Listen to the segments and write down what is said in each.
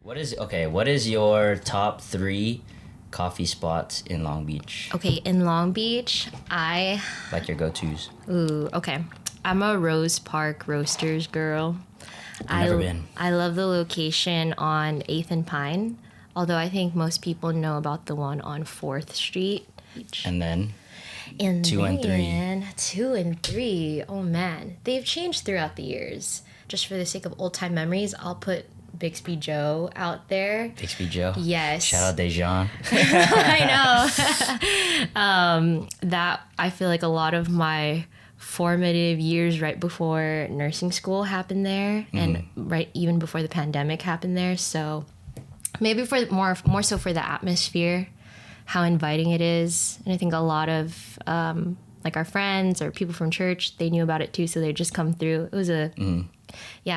What is your top 3 coffee spots in Long Beach? Okay, in Long Beach, Like your go-tos. okay. I'm a Rose Park Roasters girl. Never been. I love the location on 8th and Pine, although I think most people know about the one on 4th Street. And then And 2 and 3. 2 and 3. Oh man, they've changed throughout the years. Just for the sake of old time memories, I'll put Bixby Joe out there. Bixby Joe. Yes. Shout out Dejan. I know. That I feel like a lot of my formative years right before nursing school happened there, and right even before the pandemic happened there. So maybe for more so for the atmosphere, how inviting it is, and I think a lot of like our friends or people from church, they knew about it too, so they just come through. It was a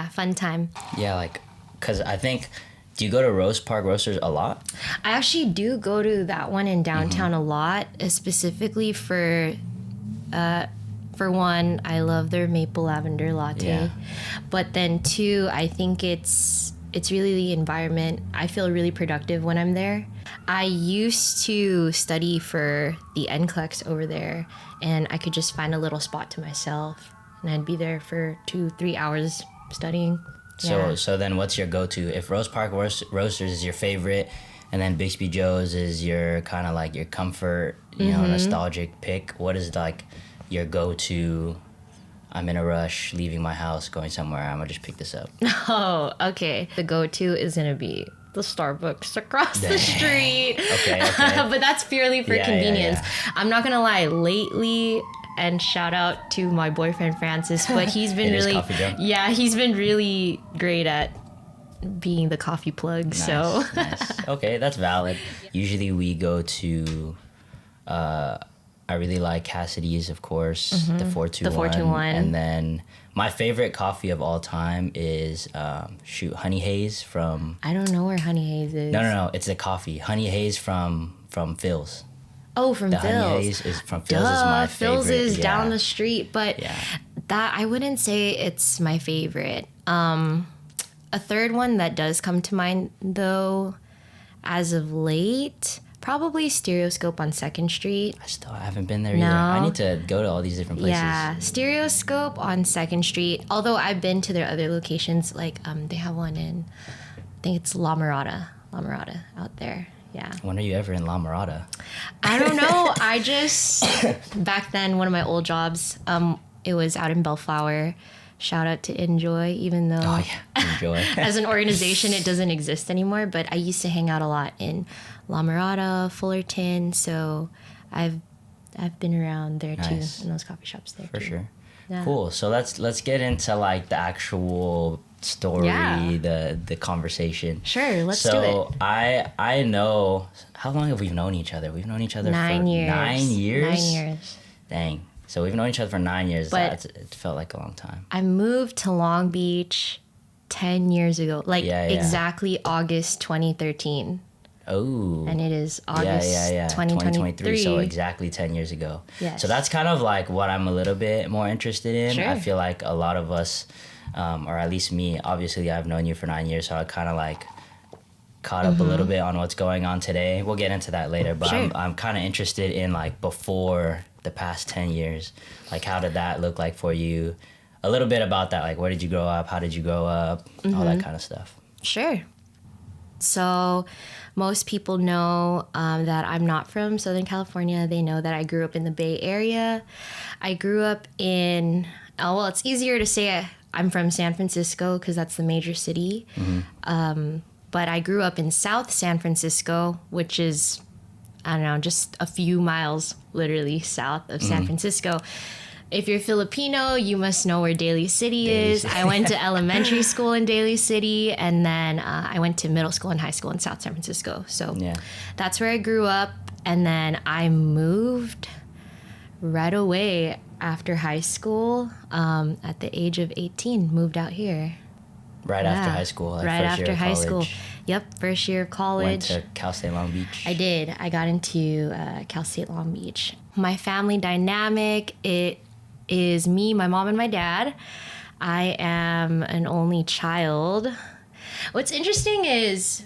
fun time. Yeah, like, because I think, do you go to Rose Park Roasters a lot? I actually do go to that one in downtown a lot, specifically for one, I love their maple lavender latte. Yeah. But then 2, I think it's really the environment. I feel really productive when I'm there. I used to study for the NCLEX over there, and I could just find a little spot to myself, and I'd be there for 2-3 hours studying. So then what's your go-to? If Rose Park Roasters is your favorite, and then Bixby Joe's is your kind of like your comfort, you know, nostalgic pick, what is like your go-to? I'm in a rush, leaving my house, going somewhere, I'm gonna just pick this up. Oh, okay. The go-to is gonna be the Starbucks across the street. Okay. But that's purely for convenience. Yeah. I'm not gonna lie, lately, and shout out to my boyfriend Francis, but he's been he's been really great at being the coffee plug. Nice, so nice. Okay, that's valid. Usually we go to I really like Cassidy's, of course, the 421. The 421. And then my favorite coffee of all time is Honey Haze from... I don't know where Honey Haze is. No, it's a coffee. Honey Haze from Phil's. Oh, from Phil's. Honey Haze is from Phil's. Is my favorite. Phil's is down the street, but yeah. that I wouldn't say it's my favorite. A third one that does come to mind, though, as of late, probably Stereoscope on 2nd Street. I haven't been there either. I need to go to all these different places. Yeah, Stereoscope on 2nd Street. Although I've been to their other locations, like they have one in, I think it's La Mirada out there. Yeah. When are you ever in La Mirada? I don't know. I just, back then, one of my old jobs, it was out in Bellflower. Shout out to Enjoy, even though Enjoy. as an organization, it doesn't exist anymore. But I used to hang out a lot in La Mirada, Fullerton. So I've been around there too, in those coffee shops there. For sure. Yeah. Cool. So let's get into like the actual story, the conversation. Sure, let's do it. So I know, how long have we known each other? We've known each other 9 years. 9 years? 9 years. Dang. So we've known each other for 9 years. But it felt like a long time. I moved to Long Beach 10 years ago, exactly August 2013. Oh. And it is August 2023. So exactly 10 years ago. Yes. So that's kind of like what I'm a little bit more interested in. Sure. I feel like a lot of us, or at least me, obviously I've known you for 9 years, so I kind of like caught up a little bit on what's going on today. We'll get into that later, but Sure. I'm kind of interested in like before the past 10 years. Like how did that look like for you? A little bit about that, like where did you grow up? How did you grow up? All that kind of stuff. Sure. So most people know that I'm not from Southern California. They know that I grew up in the Bay Area. I grew up in, well, it's easier to say I'm from San Francisco because that's the major city. But I grew up in South San Francisco, which is, I don't know, just a few miles literally south of San Francisco. If you're Filipino, you must know where Daly City is. I went to elementary school in Daly City, and then I went to middle school and high school in South San Francisco. So that's where I grew up, and then I moved right away after high school at the age of 18, moved out here. Right after high school? Like right first after year of high college. school. Yep, first year of college. Went to Cal State Long Beach. I did. I got into Cal State Long Beach. My family dynamic, it is me, my mom, and my dad. I am an only child. What's interesting is,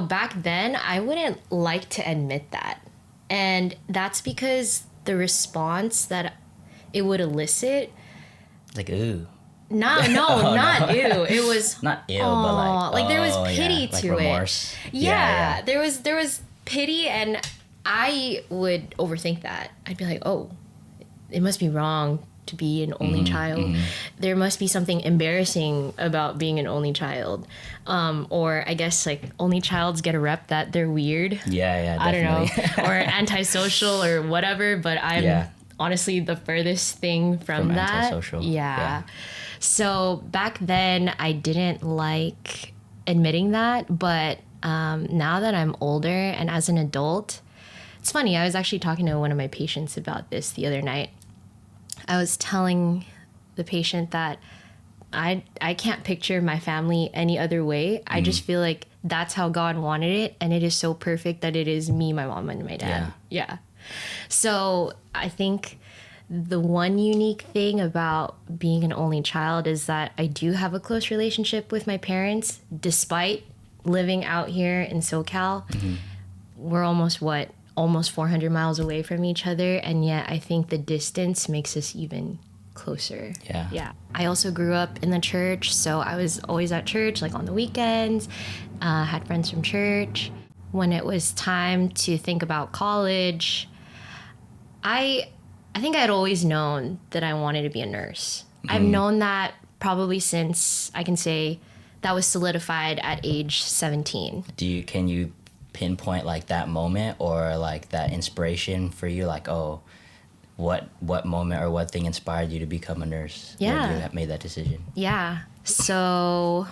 back then I wouldn't like to admit that. And that's because the response that it would elicit. Like, ooh. No, not ew. It was not ill, but like there was pity to remorse. it. Yeah, there was pity, and I would overthink that. I'd be like, oh, it must be wrong to be an only child. There must be something embarrassing about being an only child, or I guess like only childs get a rep that they're weird. Yeah, I definitely. don't know, or antisocial or whatever. But I'm honestly the furthest thing from that. Antisocial. Yeah. So back then I didn't like admitting that, but now that I'm older and as an adult, it's funny. I was actually talking to one of my patients about this the other night. I was telling the patient that I can't picture my family any other way. I just feel like that's how God wanted it, and it is so perfect that it is me, my mom, and my dad. Yeah. So I think the one unique thing about being an only child is that I do have a close relationship with my parents, despite living out here in SoCal. We're almost 400 miles away from each other, and yet I think the distance makes us even closer. Yeah. I also grew up in the church, so I was always at church, like on the weekends, had friends from church. When it was time to think about college, I think I'd always known that I wanted to be a nurse. I've known that probably since I can say that was solidified at age 17. Can you pinpoint like that moment or like that inspiration for you? Like, oh, what moment or what thing inspired you to become a nurse? Yeah. When you made that decision? Yeah. So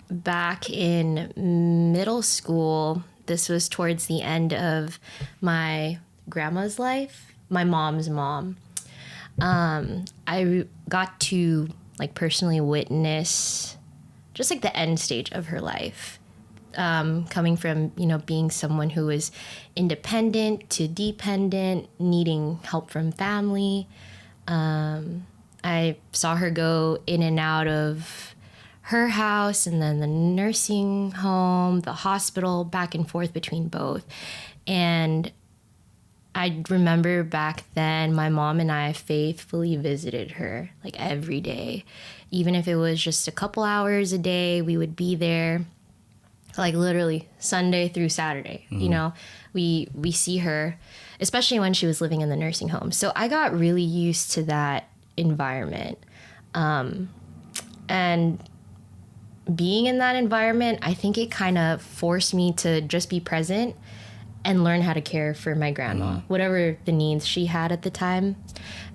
back in middle school, this was towards the end of my grandma's life. My mom's mom. I got to like personally witness just like the end stage of her life, coming from being someone who was independent to dependent, needing help from family. I saw her go in and out of her house and then the nursing home, the hospital, back and forth between both. And I remember back then my mom and I faithfully visited her like every day. Even if it was just a couple hours a day, we would be there like literally Sunday through Saturday. We see her, especially when she was living in the nursing home. So I got really used to that environment. And being in that environment, I think it kind of forced me to just be present and learn how to care for my grandma, whatever the needs she had at the time.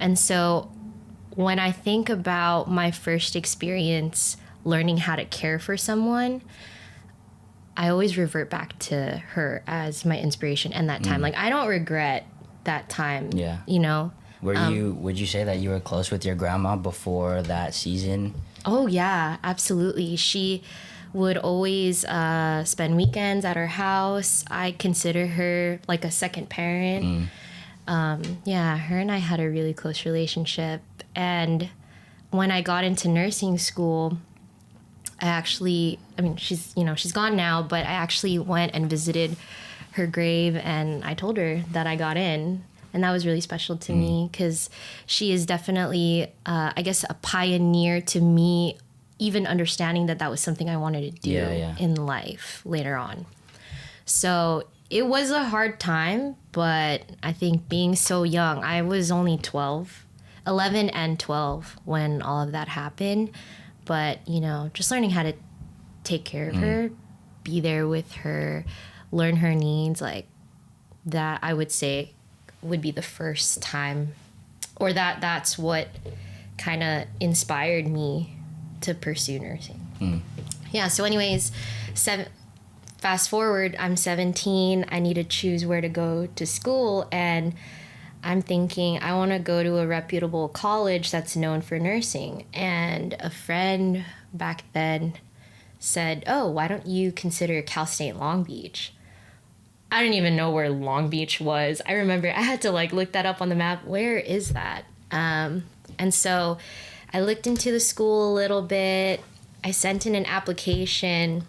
And so when I think about my first experience learning how to care for someone, I always revert back to her as my inspiration and that time. Like, I don't regret that time. Yeah. Would you say that you were close with your grandma before that season? Oh, yeah, absolutely. She would always spend weekends at our house. I consider her like a second parent. Her and I had a really close relationship. And when I got into nursing school, she's gone now, but I actually went and visited her grave and I told her that I got in. And that was really special to me because she is definitely, I guess, a pioneer to me, even understanding that was something I wanted to do in life later on. So it was a hard time, but I think being so young, I was only 11 and 12 when all of that happened. But, just learning how to take care of her, be there with her, learn her needs, like that I would say would be the first time, or that's what kind of inspired me to pursue nursing. Yeah, so anyways, fast forward, I'm 17, I need to choose where to go to school, and I'm thinking I want to go to a reputable college that's known for nursing. And a friend back then said, oh, why don't you consider Cal State Long Beach? I didn't even know where Long Beach was. I remember I had to look that up on the map. Where is that? And so I looked into the school a little bit. I sent in an application.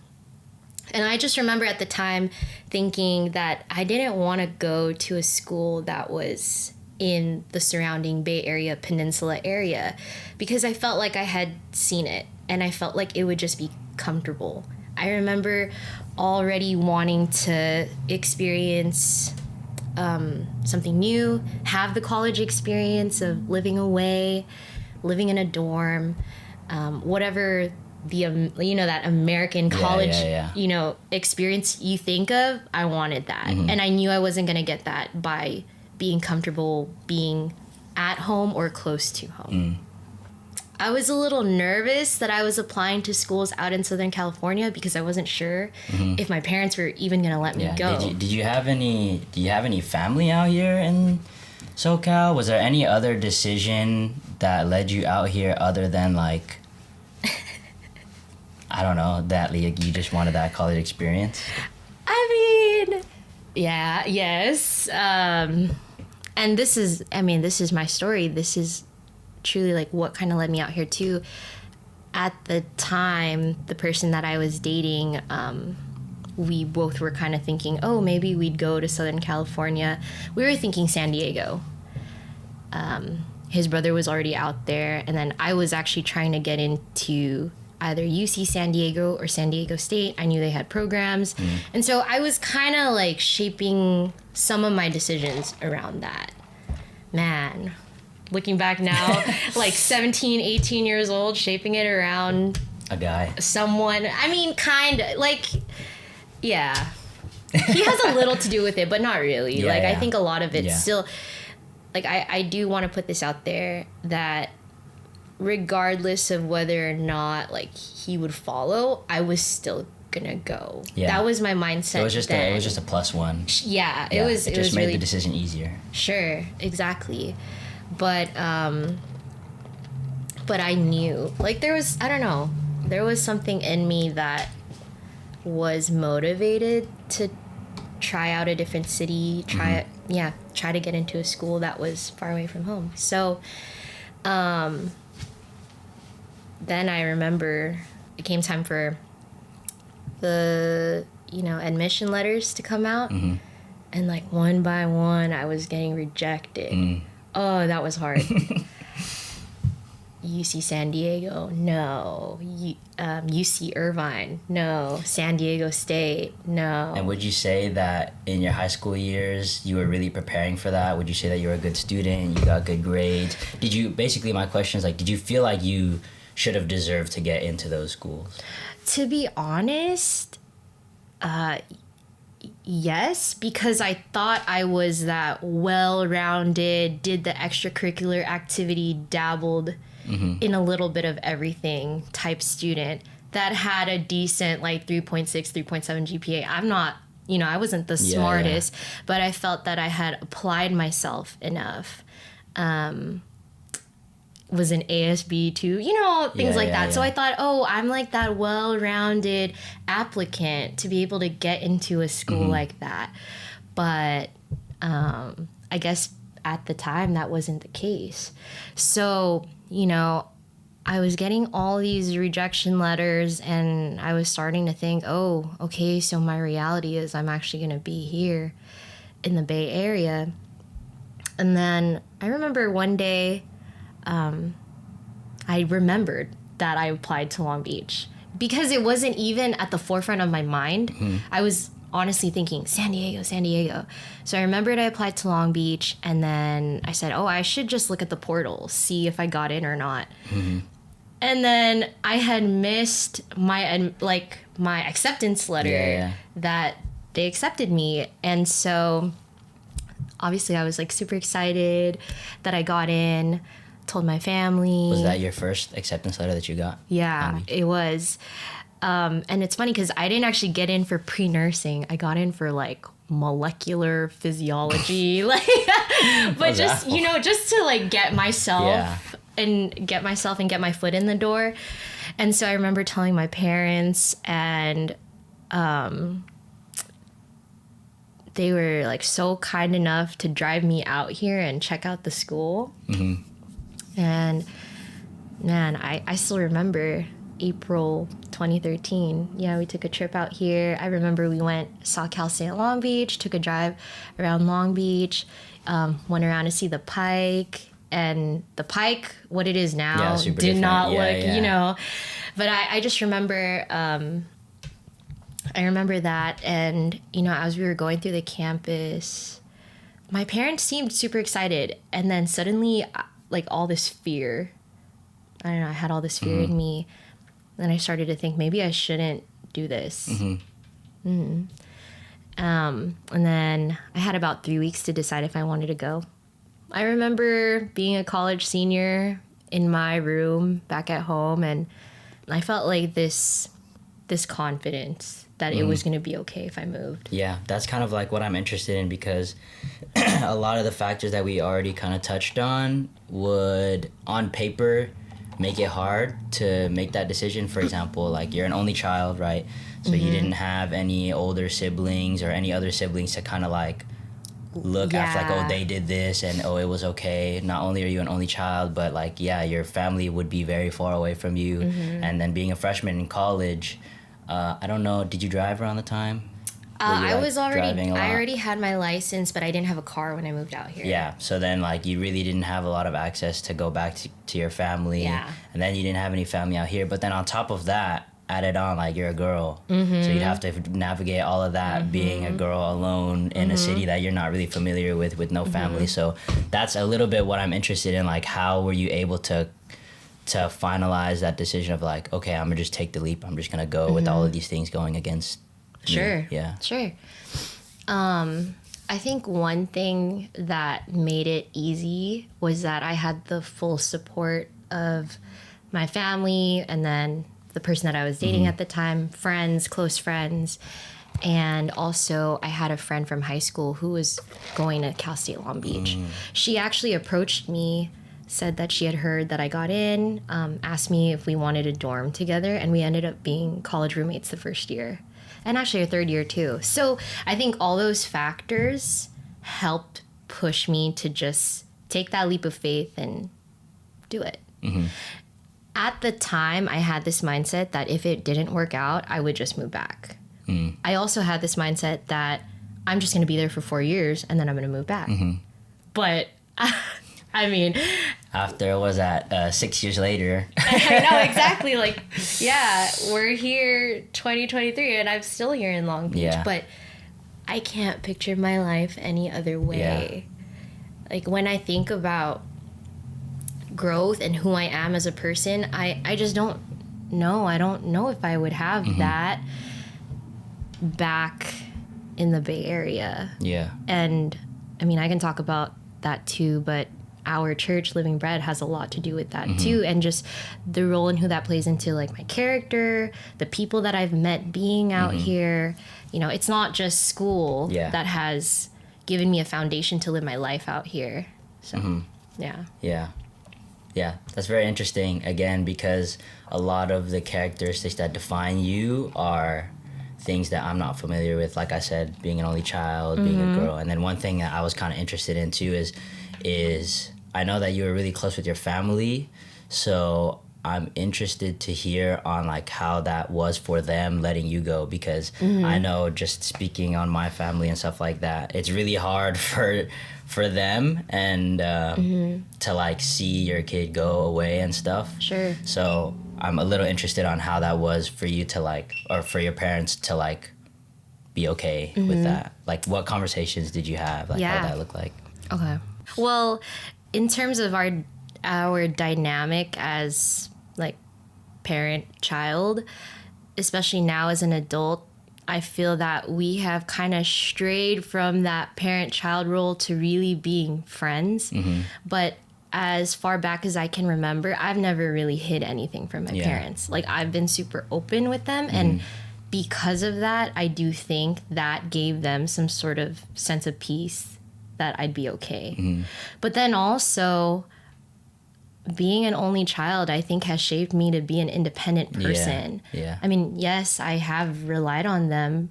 And I just remember at the time thinking that I didn't want to go to a school that was in the surrounding Bay Area, Peninsula area, because I felt like I had seen it and I felt like it would just be comfortable. I remember already wanting to experience something new, have the college experience of living away, living in a dorm, whatever the that American college experience you think of. I wanted that. And I knew I wasn't going to get that by being comfortable being at home or close to home. I was a little nervous that I was applying to schools out in Southern California because I wasn't sure if my parents were even going to let me go. Do you have any family out here in SoCal? Was there any other decision that led you out here other than like I don't know, that you just wanted that college experience? I mean, yeah, yes. And this is my story. This is truly like what kind of led me out here too. At the time, the person that I was dating, we both were kind of thinking, oh, maybe we'd go to Southern California. We were thinking San Diego. His brother was already out there, and then I was actually trying to get into either UC San Diego or San Diego State. I knew they had programs. And so I was kind of like shaping some of my decisions around that. Man, looking back now, like 17, 18 years old, shaping it around a guy. Someone. I mean, kind of like, yeah. He has a little to do with it, but not really. I think a lot of it's still, like, I do want to put this out there that regardless of whether or not like he would follow, I was still gonna go. That was my mindset. It was just a plus one. It was just made really, the decision easier. Sure, exactly. But I knew like there was something in me that was motivated to try out a different city, try to get into a school that was far away from home. So then I remember it came time for the, admission letters to come out. And like one by one, I was getting rejected. Oh, that was hard. UC San Diego, no. UC Irvine, no. San Diego State, no. And would you say that in your high school years, you were really preparing for that? Would you say that you were a good student, you got good grades? Basically my question is like, did you feel like you should have deserved to get into those schools? To be honest, yes, because I thought I was that well-rounded, did the extracurricular activity, dabbled in a little bit of everything type student that had a decent like 3.6, 3.7 GPA. I'm not, I wasn't the smartest, but I felt that I had applied myself enough. Was an ASB too, things like that. So I thought, I'm like that well-rounded applicant to be able to get into a school like that. But I guess at the time that wasn't the case. So, I was getting all these rejection letters and I was starting to think, oh, okay, so my reality is I'm actually going to be here in the Bay Area. And then I remember one day, I remembered that I applied to Long Beach because it wasn't even at the forefront of my mind. I was honestly thinking San Diego. So I remembered I applied to Long Beach and then I said, I should just look at the portal, see if I got in or not. And then I had missed my acceptance letter that they accepted me. And so obviously I was like super excited that I got in. Told my family. Was that your first acceptance letter that you got? Yeah, it was. And it's funny because I didn't actually get in for pre-nursing. I got in for like molecular physiology, but just just to like get myself and get my foot in the door. And so I remember telling my parents, and they were like so kind enough to drive me out here and check out the school. And man, I still remember April 2013. Yeah, we took a trip out here. I remember we went SoCal, St. Long Beach, took a drive around Long Beach, went around to see the Pike. And the Pike, what it is now, did different. not look, you know. But I just remember, I remember that. And, you know, as we were going through the campus, my parents seemed super excited. And then suddenly, like, all this fear, I don't know, I had all this fear in me. Then I started to think maybe I shouldn't do this. And then I had about 3 weeks to decide if I wanted to go. I remember being a college senior in my room back at home, and I felt like this confidence that it was going to be okay if I moved. Yeah, that's kind of like what I'm interested in, because a lot of the factors that we already kind of touched on would, on paper, make it hard to make that decision. For example, like, you're an only child, right? So you didn't have any older siblings or any other siblings to kind of like look after, like, oh, they did this and oh, it was okay. Not only are you an only child, but like, yeah, your family would be very far away from you. And then being a freshman in college, I don't know, did you drive around the time? I already had my license, but I didn't have a car when I moved out here. Yeah, so then like you really didn't have a lot of access to go back to your family. Yeah. And then you didn't have any family out here. But then on top of that, added on, like, you're a girl. So you'd have to navigate all of that, being a girl alone in a city that you're not really familiar with no family. So that's a little bit what I'm interested in. Like, how were you able to finalize that decision of like, okay, I'm gonna just take the leap. I'm just gonna go with all of these things going against Sure. me. Yeah. Sure. I think one thing that made it easy was that I had the full support of my family, and then the person that I was dating at the time, friends, close friends. And also I had a friend from high school who was going to Cal State Long Beach. She actually approached me, said that she had heard that I got in, asked me if we wanted a dorm together, and we ended up being college roommates the first year. And actually a third year too. So I think all those factors helped push me to just take that leap of faith and do it. At the time, I had this mindset that if it didn't work out, I would just move back. I also had this mindset that I'm just going to be there for 4 years and then I'm going to move back. But I mean, After, was that 6 years later? I know, exactly. Like, yeah, we're here 2023 and I'm still here in Long Beach. Yeah. But I can't picture my life any other way. Like, when I think about growth and who I am as a person, I just don't know. I don't know if I would have that back in the Bay Area. Yeah. And I mean, I can talk about that too, but our church, Living Bread, has a lot to do with that too. And just the role and who that plays into, like, my character, the people that I've met being out here. You know, it's not just school that has given me a foundation to live my life out here. So, yeah. Yeah, that's very interesting, again, because a lot of the characteristics that define you are things that I'm not familiar with. Like I said, being an only child, being a girl. And then one thing that I was kind of interested in too is I know that you were really close with your family, so I'm interested to hear on like how that was for them letting you go, because I know, just speaking on my family and stuff like that, it's really hard for them and to like see your kid go away and stuff. Sure. So I'm a little interested on how that was for you to like, or for your parents to like be okay with that. Like, what conversations did you have? Like, how did that look like? Okay. Well, in terms of our dynamic as like parent-child, especially now as an adult, I feel that we have kind of strayed from that parent-child role to really being friends. But as far back as I can remember, I've never really hid anything from my parents. Like, I've been super open with them, and because of that, I do think that gave them some sort of sense of peace that I'd be okay. But then also, being an only child, I think, has shaped me to be an independent person. I mean, yes, I have relied on them,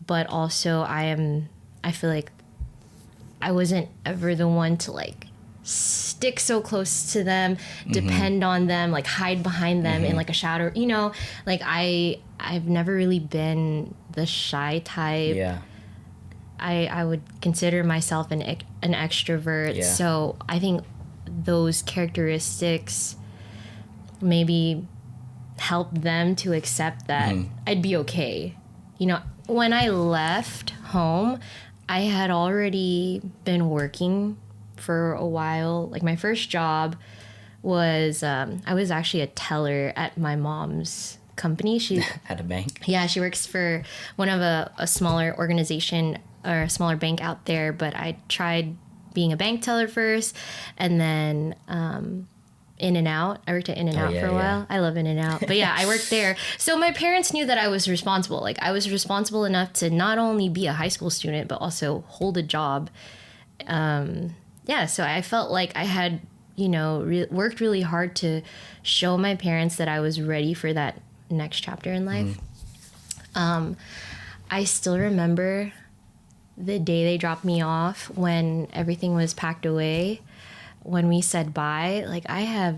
but also I feel like I wasn't ever the one to like stick so close to them, depend on them, like hide behind them in like a shadow, you know, like I've never really been the shy type. Yeah. I would consider myself an extrovert. Yeah. So I think those characteristics maybe help them to accept that I'd be okay. You know, when I left home, I had already been working for a while. Like my first job was, I was actually a teller at my mom's company. She At a bank. Yeah, she works for one of a smaller organization or a smaller bank out there, but I tried being a bank teller first, and then In-N-Out. I worked at In-N-Out for a while. I love In-N-Out. But yeah, I worked there. So my parents knew that I was responsible. Like I was responsible enough to not only be a high school student, but also hold a job. Yeah, so I felt like I had, you know, worked really hard to show my parents that I was ready for that next chapter in life. I still remember the day they dropped me off when everything was packed away, when we said bye. Like I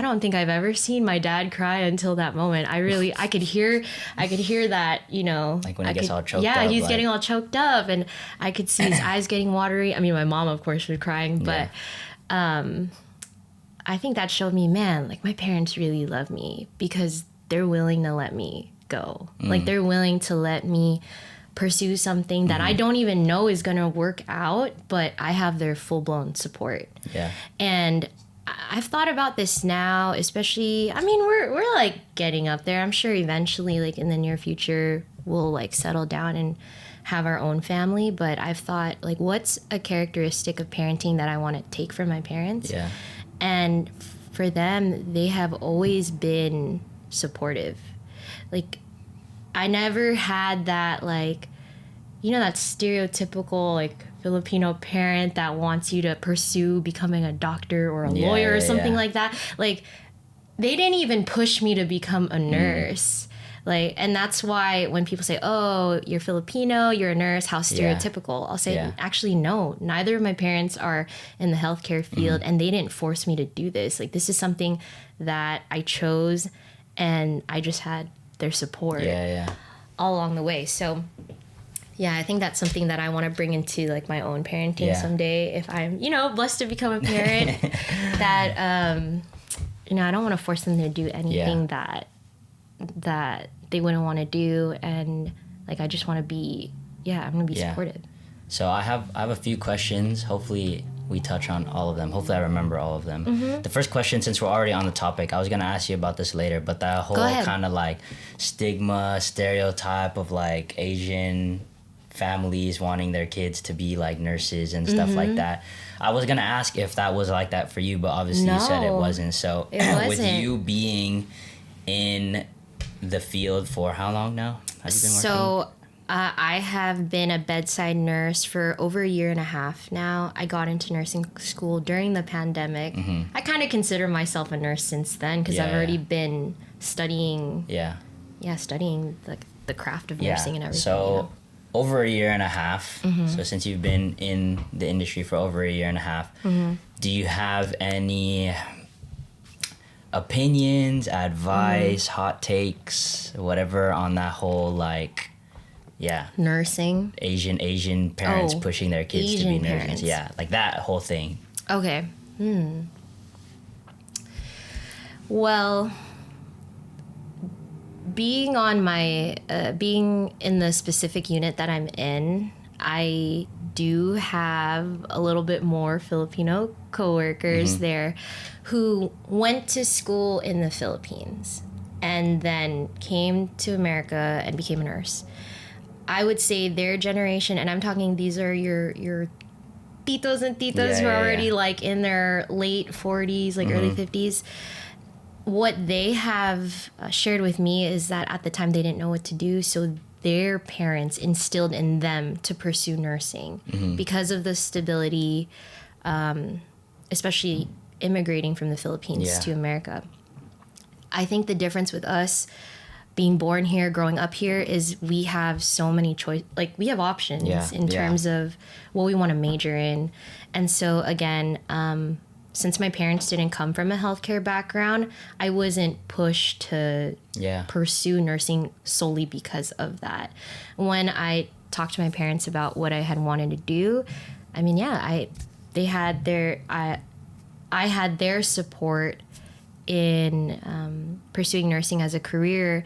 don't think I've ever seen my dad cry until that moment. I could hear that, you know, like when he gets all choked up. Yeah, he's getting all choked up, and I could see his eyes getting watery. I mean, my mom, of course, was crying, but I think that showed me, man, like my parents really love me because they're willing to let me go. Like they're willing to let me pursue something that I don't even know is going to work out, but I have their full-blown support. Yeah. And I've thought about this now, especially, I mean, we're like getting up there. I'm sure eventually, like in the near future, we'll like settle down and have our own family. But I've thought, like, what's a characteristic of parenting that I want to take from my parents? Yeah. And for them, they have always been supportive. Like, I never had that, like, you know, that stereotypical, like, Filipino parent that wants you to pursue becoming a doctor or a lawyer or something like that. Like, they didn't even push me to become a nurse. Like, and that's why when people say, oh, you're Filipino, you're a nurse, how stereotypical. I'll say, actually, no. Neither of my parents are in the healthcare field, and they didn't force me to do this. Like, this is something that I chose, and I just had their support all along the way. So yeah, I think that's something that I want to bring into like my own parenting someday if I'm, you know, blessed to become a parent. That you know, I don't want to force them to do anything that they wouldn't want to do, and like I just want to be I'm gonna be supportive. So I have a few questions. Hopefully we touch on all of them. Hopefully I remember all of them. The first question, since we're already on the topic, I was gonna ask you about this later, but that whole kind of like stigma, stereotype of like Asian families wanting their kids to be like nurses and stuff like that. I was gonna ask if that was like that for you, but obviously you said it wasn't. So with you being in the field for how long now? Have you been working? So I have been a bedside nurse for over a year and a half now. I got into nursing school during the pandemic. I kind of consider myself a nurse since then because I've already been studying. Studying the craft of nursing and everything. So over a year and a half. So since you've been in the industry for over a year and a half, do you have any opinions, advice, hot takes, whatever on that whole like nursing, Asian parents pushing their kids to be nurses, like that whole thing? Okay. Well, being on my being in the specific unit that I'm in, I do have a little bit more Filipino coworkers there who went to school in the Philippines and then came to America and became a nurse. I would say their generation, and I'm talking, these are your titos and titas who are already like in their late 40s, like early 50s. What they have shared with me is that at the time they didn't know what to do, so their parents instilled in them to pursue nursing because of the stability, especially immigrating from the Philippines to America. I think the difference with us, being born here, growing up here, is we have so many we have options in terms of what we want to major in. And so again, since my parents didn't come from a healthcare background, I wasn't pushed to pursue nursing solely because of that. When I talked to my parents about what I had wanted to do, I mean, I had their support in pursuing nursing as a career.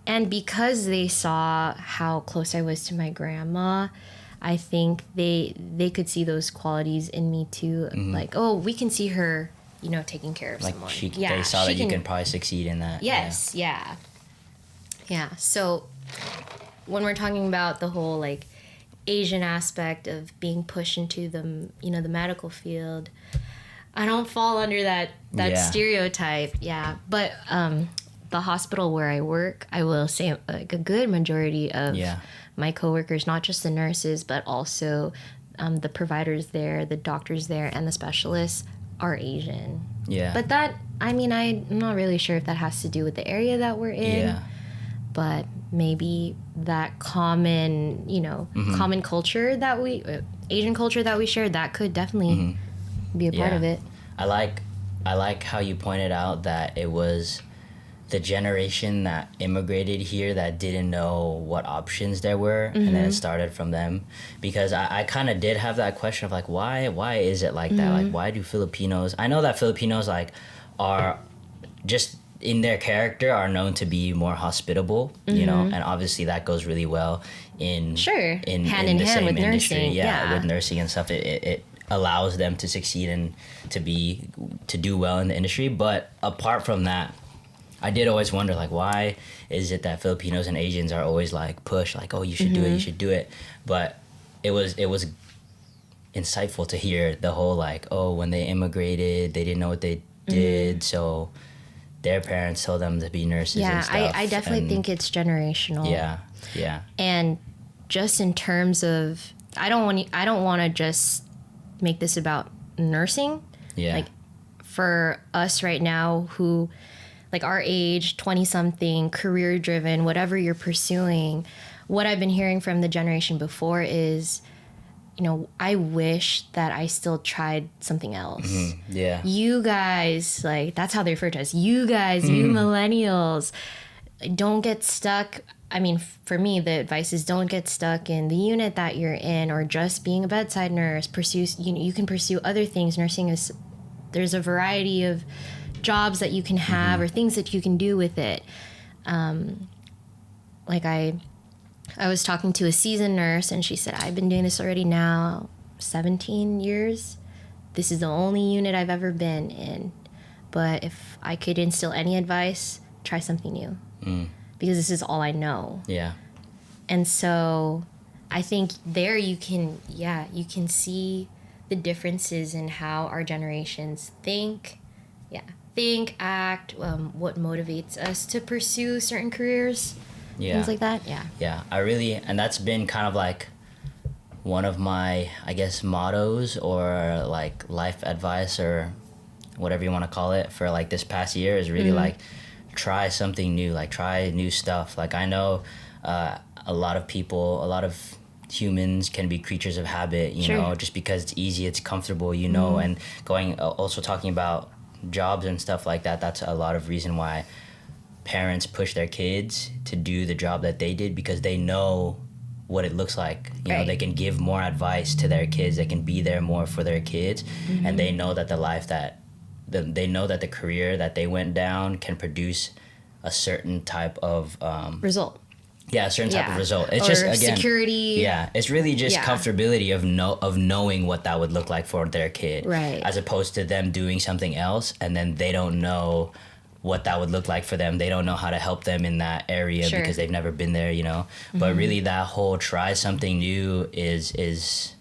And because they saw how close I was to my grandma, I think they could see those qualities in me too. Like, oh, we can see her, taking care of someone. They saw that you can probably succeed in that. Yes, yeah. So when we're talking about the whole like Asian aspect of being pushed into the the medical field, I don't fall under that stereotype. Yeah, but the hospital where I work, I will say like a good majority of my coworkers, not just the nurses, but also the providers there, the doctors there, and the specialists are Asian. Yeah. But that, I mean, I'm not really sure if that has to do with the area that we're in. Yeah. But maybe that common, common culture that Asian culture that we share, that could definitely be a part of it. I like how you pointed out that it was the generation that immigrated here that didn't know what options there were, and then it started from them. Because I kind of did have that question of like, why is it like that? Like, why do Filipinos, I know that Filipinos like are just in their character are known to be more hospitable, and obviously that goes really well in hand in hand with industry. Nursing. With nursing and stuff, it allows them to succeed and to do well in the industry. But apart from that, I did always wonder, like, why is it that Filipinos and Asians are always like pushed, like, oh, you should do it, you should do it. But it was insightful to hear the whole like, oh, when they immigrated, they didn't know what they did, so their parents told them to be nurses and stuff. I definitely think it's generational. Yeah. And just in terms of, I don't want to just make this about nursing. Yeah. Like for us right now who, like our age, 20-something, career-driven, whatever you're pursuing, what I've been hearing from the generation before is, I wish that I still tried something else. Yeah. You guys, like, that's how they refer to us. You guys, you millennials, don't get stuck. I mean, for me, the advice is don't get stuck in the unit that you're in or just being a bedside nurse. You can pursue other things. Nursing is, there's a variety of jobs that you can have or things that you can do with it. Like I was talking to a seasoned nurse and she said, I've been doing this already now 17 years. This is the only unit I've ever been in. But if I could instill any advice, try something new. Because this is all I know. Yeah. And so I think there you can see the differences in how our generations think, act, what motivates us to pursue certain careers, things like that. And that's been kind of like one of my, I guess, mottos or like life advice or whatever you want to call it for like this past year is really like try something new, like try new stuff. Like I know a lot of humans can be creatures of habit, you know, just because it's easy, it's comfortable, and also talking about jobs and stuff like that, that's a lot of reason why parents push their kids to do the job that they did, because they know what it looks like. You know, they can give more advice to their kids, they can be there more for their kids, and they know that they know that the career that they went down can produce a certain type of result. Yeah, a certain type of result. It's just, again, security. Yeah, it's really just comfortability of knowing what that would look like for their kid, right? As opposed to them doing something else and then they don't know what that would look like for them. They don't know how to help them in that area because they've never been there, But really, that whole try something new is.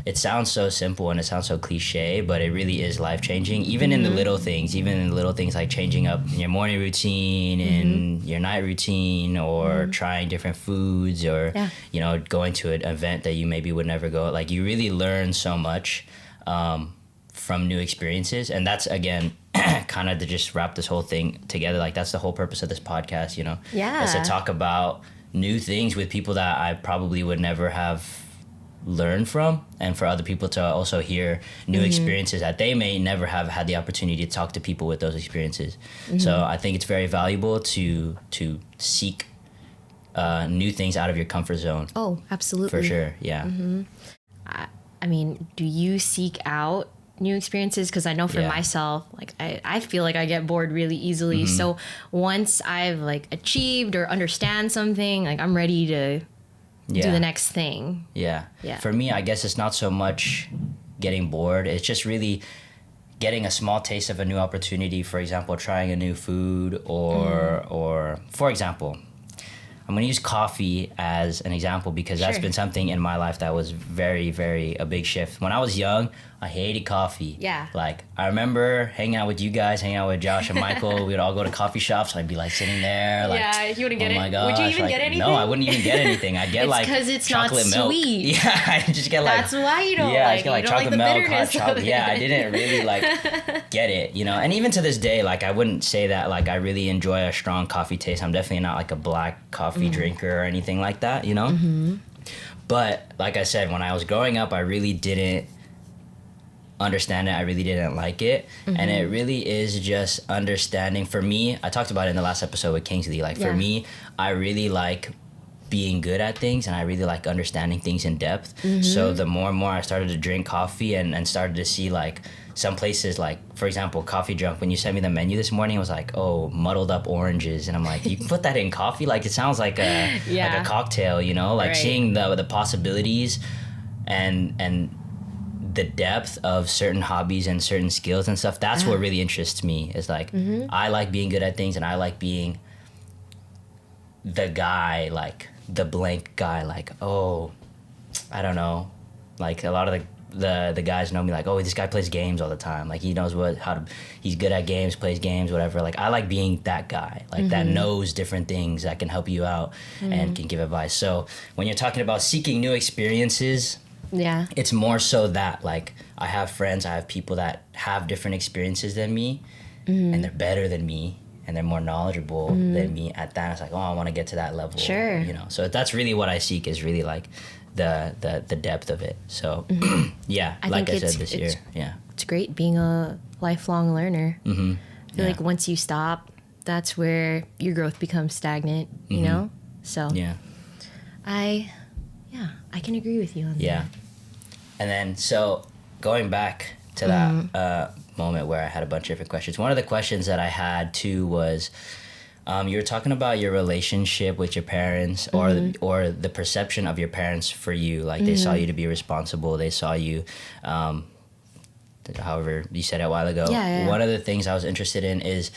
It sounds so simple and it sounds so cliche, but it really is life-changing, even in the little things, like changing up your morning routine and your night routine, or trying different foods, or, going to an event that you maybe would never go. Like, you really learn so much from new experiences. And that's, again, kind of to just wrap this whole thing together. Like, that's the whole purpose of this podcast, you know? Yeah. Is to talk about new things with people that I probably would never have learned from, and for other people to also hear new experiences that they may never have had the opportunity to talk to people with those experiences. So I think it's very valuable to seek new things out of your comfort zone. Oh, absolutely. For sure, yeah. I mean, do you seek out new experiences? Because I know for myself, like I feel like I get bored really easily. So once I've like achieved or understand something, like I'm ready to do the next thing. Yeah. Yeah. For me, I guess it's not so much getting bored. It's just really getting a small taste of a new opportunity. For example, trying a new food, or for example, I'm going to use coffee as an example because that's been something in my life that was very, very a big shift. When I was young, I hated coffee. Yeah. Like, I remember hanging out with you guys, hanging out with Josh and Michael. We would all go to coffee shops. I'd be like sitting there. Like, Yeah, you wouldn't get oh it. my gosh. Would you even get anything? No, I wouldn't even get anything. I'd get like because it's not chocolate milk. sweet. Yeah, I just get like. That's why you don't I like just get like it. You don't chocolate like the milk, bitterness hot chocolate. of it. Yeah, I didn't really like get it, you know. And even to this day, like, I wouldn't say that like I really enjoy a strong coffee taste. I'm definitely not like a black coffee drinker or anything like that, you know. But like I said, when I was growing up, I really didn't understand it. I really didn't like it. And it really is just understanding. For me, I talked about it in the last episode with Kingsley. Like, for me, I really like being good at things, and I really like understanding things in depth. So the more and more I started to drink coffee and started to see like some places, like, for example, Coffee Drunk, when you sent me the menu this morning, it was like, oh, muddled up oranges. And I'm like, you can put that in coffee? Like, it sounds like a like a cocktail, you know? Like, seeing the possibilities and the depth of certain hobbies and certain skills and stuff, that's what really interests me. Is like, I like being good at things, and I like being the guy, like the blank guy, like, oh, I don't know, like a lot of the guys know me like, oh, this guy plays games all the time, like he knows he's good at games, plays games, whatever. Like, I like being that guy, like that knows different things, that can help you out and can give advice. So when you're talking about seeking new experiences, it's more so that, like, I have friends, I have people that have different experiences than me, and they're better than me, and they're more knowledgeable than me at that. It's like, oh, I want to get to that level. Sure. You know, so that's really what I seek, is really like the depth of it. So yeah, I said this year. Yeah. It's great being a lifelong learner. I feel like once you stop, that's where your growth becomes stagnant, you know? So I can agree with you on that. Yeah. And then, so going back to that moment where I had a bunch of different questions, one of the questions that I had too was, you were talking about your relationship with your parents, or the perception of your parents for you. Like, they saw you to be responsible. They saw you, however you said it a while ago. One of the things I was interested in is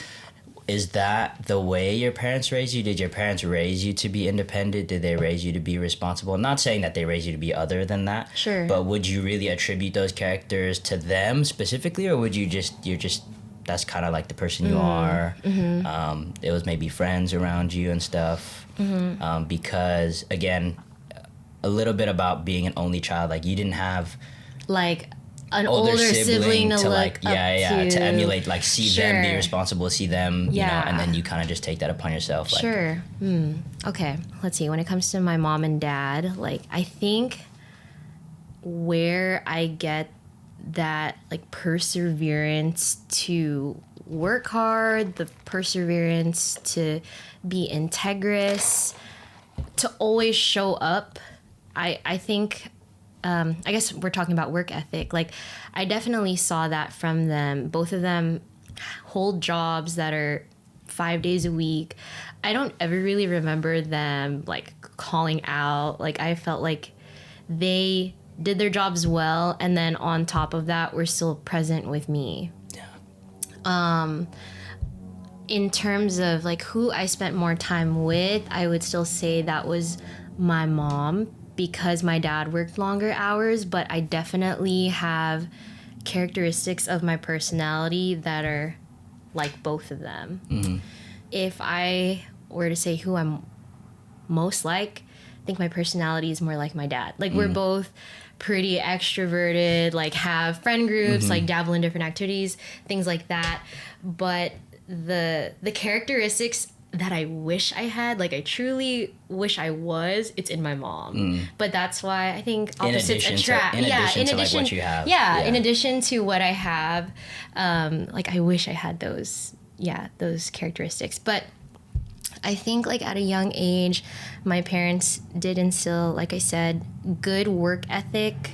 that the way your parents raised you? Did your parents raise you to be independent? Did they raise you to be responsible? Not saying that they raised you to be other than that. Sure. But would you really attribute those characters to them specifically, or would you're just that's kind of like the person you are? It was maybe friends around you and stuff. Because, again, a little bit about being an only child. Like, you didn't have like an older sibling to like look up to emulate, like, see them be Sure. responsible, see them, you know, and then you kind of just take that upon yourself. Like, Sure. Okay. Let's see. When it comes to my mom and dad, like, I think where I get that, like, perseverance to work hard, the perseverance to be integrous, to always show up, I think, I guess we're talking about work ethic. Like, I definitely saw that from them. Both of them hold jobs that are 5 days a week. I don't ever really remember them, like, calling out. Like, I felt like they did their jobs well, and then on top of that, were still present with me. In terms of, like, who I spent more time with, I would still say that was my mom, because my dad worked longer hours, but I definitely have characteristics of my personality that are like both of them. If I were to say who I'm most like, think my personality is more like my dad. Like we're both pretty extroverted, like have friend groups, like dabble in different activities, things like that. But the characteristics that I wish I had, like I truly wish I was, it's in my mom. But that's why I think opposites attract. In addition to like what you have. In addition to what I have, like I wish I had those characteristics. But I think like at a young age, my parents did instill, like I said, good work ethic,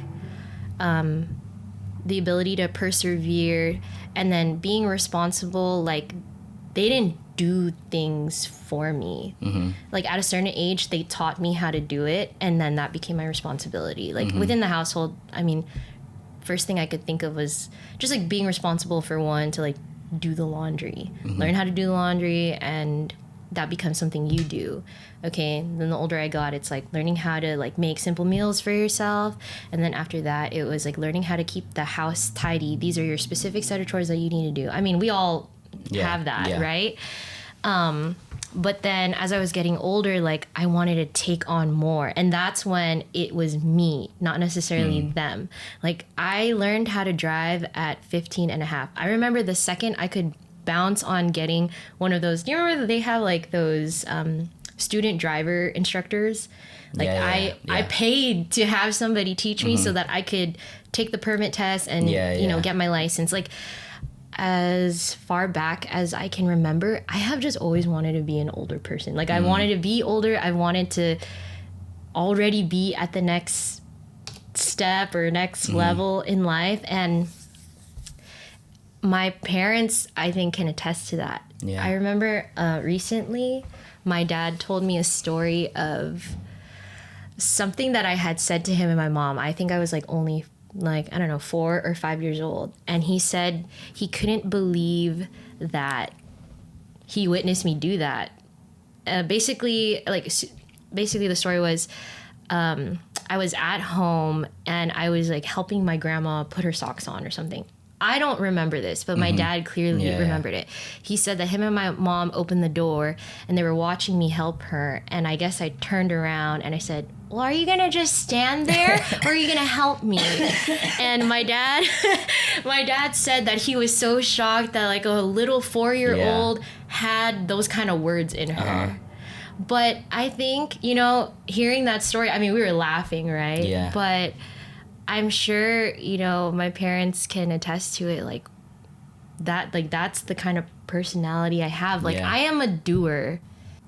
the ability to persevere, and then being responsible. Like they didn't do things for me. Like at a certain age, they taught me how to do it, and then that became my responsibility. Like within the household, I mean, first thing I could think of was just like being responsible for one to like do the laundry, learn how to do the laundry, and that becomes something you do. Okay, and then the older I got, it's like learning how to like make simple meals for yourself, and then after that it was like learning how to keep the house tidy. These are your specific set of chores that you need to do. I mean, we all have that, right? But then as I was getting older, like I wanted to take on more, and that's when it was me, not necessarily them. Like I learned how to drive at 15 and a half. I remember the second I could bounce on getting one of those, do you remember that they have like those student driver instructors? Like I paid to have somebody teach me so that I could take the permit test and you know, get my license. Like as far back as I can remember, I have just always wanted to be an older person. Like I wanted to be older. I wanted to already be at the next step or next level in life. And my parents, I think, can attest to that. Yeah. I remember recently my dad told me a story of something that I had said to him and my mom. I think I was like only like, I don't know, 4 or 5 years old. And he said he couldn't believe that he witnessed me do that. Basically the story was, I was at home and I was like helping my grandma put her socks on or something. I don't remember this, but my dad clearly remembered it. He said that him and my mom opened the door and they were watching me help her. And I guess I turned around and I said, well, are you going to just stand there or are you going to help me? And my dad said that he was so shocked that like a little 4-year-old had those kind of words in her. But I think, you know, hearing that story, I mean, we were laughing, right? Yeah. But I'm sure, you know, my parents can attest to it, like that, like that's the kind of personality I have. Like I am a doer.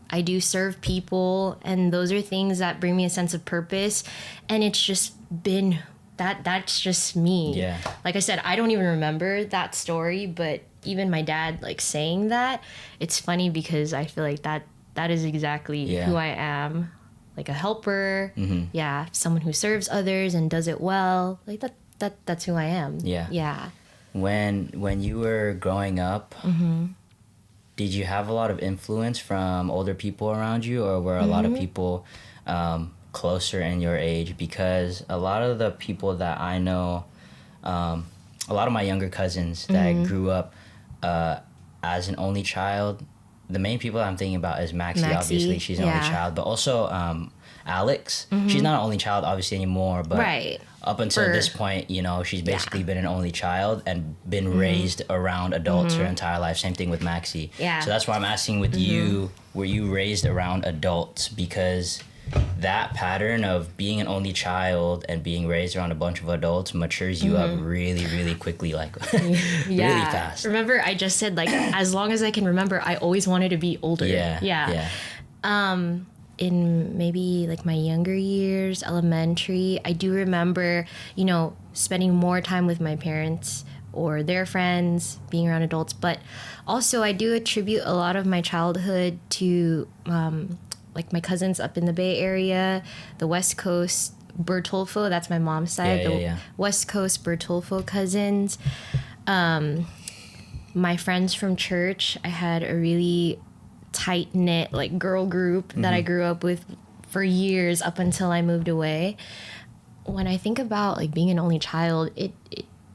I do serve people, and those are things that bring me a sense of purpose. And it's just been that's just me. Yeah. Like I said, I don't even remember that story, but even my dad like saying that, it's funny because I feel like that is exactly who I am. Like a helper, someone who serves others and does it well. Like that's who I am. Yeah. When you were growing up, did you have a lot of influence from older people around you, or were a lot of people closer in your age? Because a lot of the people that I know, a lot of my younger cousins that grew up as an only child, the main people I'm thinking about is Maxie. Obviously. She's an only child. But also Alex. She's not an only child, obviously, anymore. But up until this point, you know, she's basically been an only child and been raised around adults her entire life. Same thing with Maxie. Yeah. So that's why I'm asking with you, were you raised around adults? Because that pattern of being an only child and being raised around a bunch of adults matures you up really, really quickly, like really fast. Remember, I just said, like, as long as I can remember, I always wanted to be older. Yeah. In maybe like my younger years, elementary, I do remember, you know, spending more time with my parents or their friends, being around adults. But also I do attribute a lot of my childhood to like my cousins up in the Bay Area, the West Coast Bertolfo, that's my mom's side, West Coast Bertolfo cousins. My friends from church, I had a really tight-knit like girl group that I grew up with for years up until I moved away. When I think about like being an only child,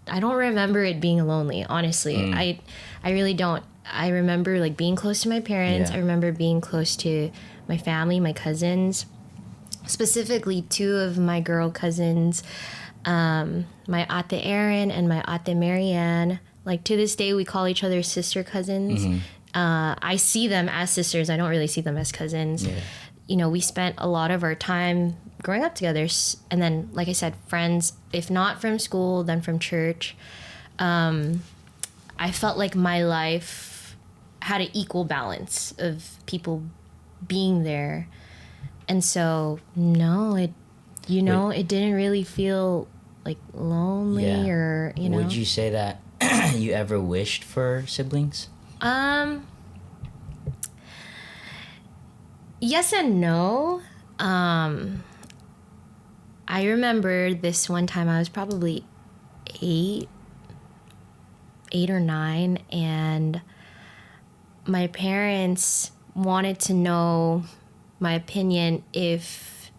I don't remember it being lonely, honestly. I really don't. I remember like being close to my parents. I remember being close to my family, my cousins. specifically two of my girl cousins, my ate Erin and my ate Marianne. Like, to this day, we call each other sister cousins. I see them as sisters. I don't really see them as cousins. Yeah. You know, we spent a lot of our time growing up together. And then, like I said, friends, if not from school, then from church. I felt like my life had an equal balance of people being there. And so, no, it didn't really feel like lonely or, you know. Would you say that you ever wished for siblings? Yes and no. I remember this one time I was probably 8 or 9, and my parents wanted to know my opinion if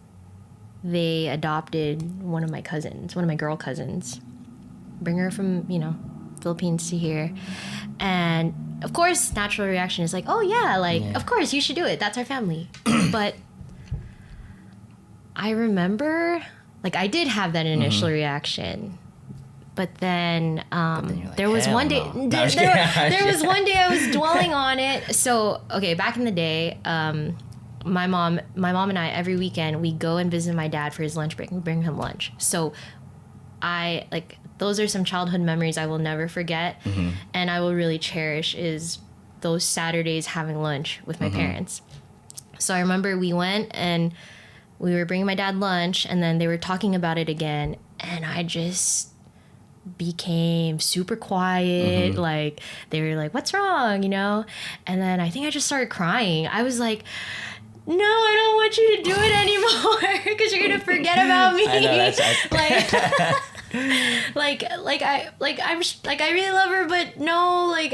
they adopted one of my girl cousins, bring her from, you know, Philippines to here. And of course, natural reaction is like, oh yeah, like, of course you should do it. That's our family. But I remember, like, I did have that initial reaction. But then, like, there was one day, no. there was one day I was dwelling on it. So, okay, back in the day, my mom and I, every weekend, we go and visit my dad for his lunch break. We bring him lunch. So those are some childhood memories I will never forget. And I will really cherish is those Saturdays having lunch with my parents. So I remember we went and we were bringing my dad lunch, and then they were talking about it again. And I just became super quiet. Like, they were like, what's wrong, you know? And then I think I just started crying. I was like, no, I don't want you to do it anymore because you're gonna forget about me. I know, I really love her, but no, like,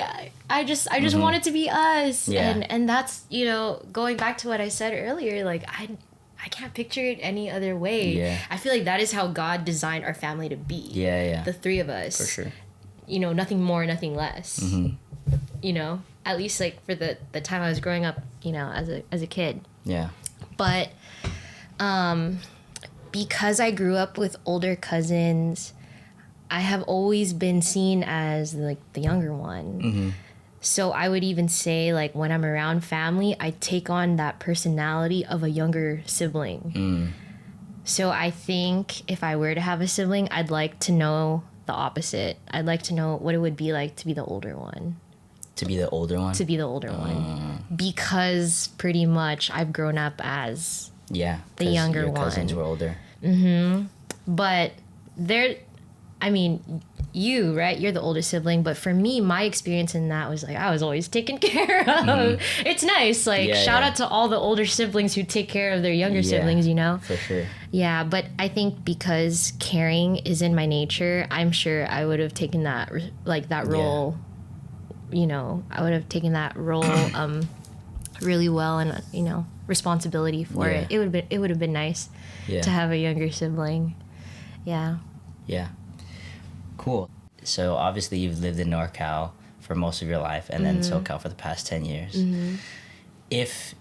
I just want it to be us. And that's, you know, going back to what I said earlier, like, I can't picture it any other way. I feel like that is how God designed our family to be. The three of us. For sure. You know, nothing more, nothing less. You know, at least like for the time I was growing up, you know, as a kid. But because I grew up with older cousins, I have always been seen as like the younger one. So I would even say, like, when I'm around family, I take on that personality of a younger sibling. So I think if I were to have a sibling, I'd like to know the opposite. I'd like to know what it would be like to be the older one. To be the older one? To be the older one. Because pretty much I've grown up as the younger one. Your cousins were older. But I mean, you, right? You're the older sibling. But for me, my experience in that was like, I was always taken care of. It's nice. Like, shout out to all the older siblings who take care of their younger siblings, you know? For sure. Yeah, but I think because caring is in my nature, I'm sure I would have taken that, like, that role, you know, I would have taken that role really well, and, you know, responsibility for it. It would have been nice to have a younger sibling. Yeah. Cool. So obviously you've lived in NorCal for most of your life, and then SoCal for the past 10 years. If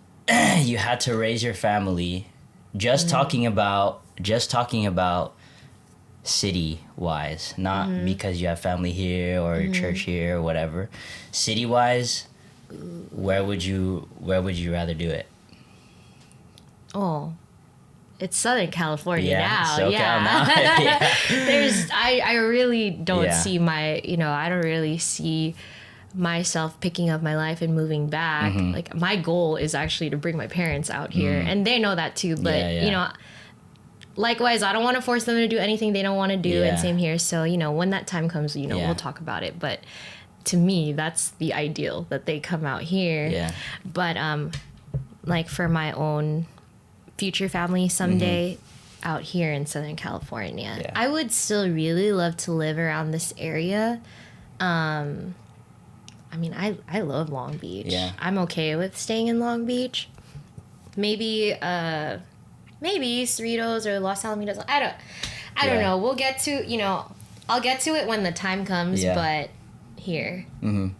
you had to raise your family, just talking about city-wise, not because you have family here or church here or whatever, city-wise, where would you rather do it? Oh, it's Southern California now. SoCal now. I really don't see I don't really see myself picking up my life and moving back. Like, my goal is actually to bring my parents out here, and they know that too. But you know, likewise, I don't want to force them to do anything they don't want to do, and same here. So, you know, when that time comes, you know, we'll talk about it. But to me, that's the ideal, that they come out here. But like, for my own future family someday out here in Southern California, I would still really love to live around this area. I mean, I love Long Beach. I'm okay with staying in Long Beach. Maybe Cerritos or Los Alamitos. I don't know. We'll get to, you know, I'll get to it when the time comes, but here. Do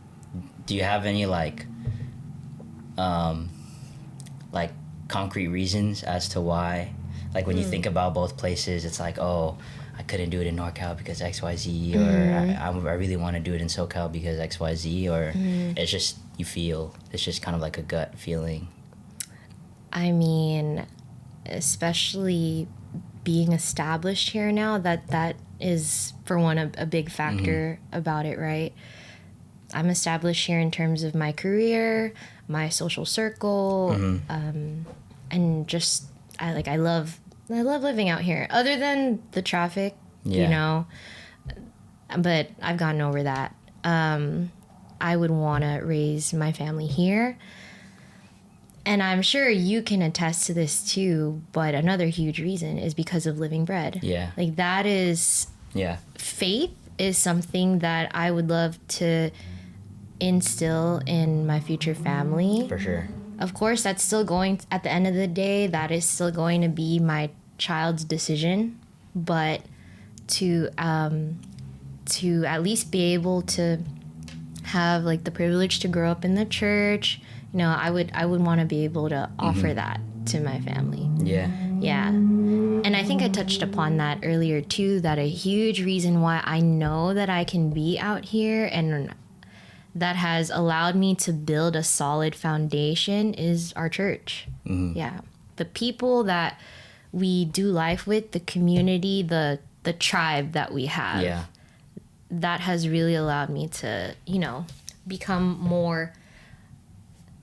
you have any like concrete reasons as to why, Like when you think about both places, it's like, oh, I couldn't do it in NorCal because XYZ, or I really want to do it in SoCal because XYZ, or it's just, you feel, it's just kind of like a gut feeling. I mean, especially being established here now, that is, for one, a big factor about it, right? I'm established here in terms of my career, my social circle, and just, I love living out here. Other than the traffic, you know, but I've gotten over that. I would want to raise my family here. And I'm sure you can attest to this too, but another huge reason is because of living bread. Yeah. Like that is, faith is something that I would love to instill in my future family. For sure. Of course, that's still going, at the end of the day, that is still going to be my child's decision, but to at least be able to have like the privilege to grow up in the church, you know, I would want to be able to offer that to my family. Yeah. Yeah. And I think I touched upon that earlier too, that a huge reason why I know that I can be out here and that has allowed me to build a solid foundation is our church. Yeah. The people that we do life with, the community, the tribe that we have. Yeah. That has really allowed me to, you know, become more,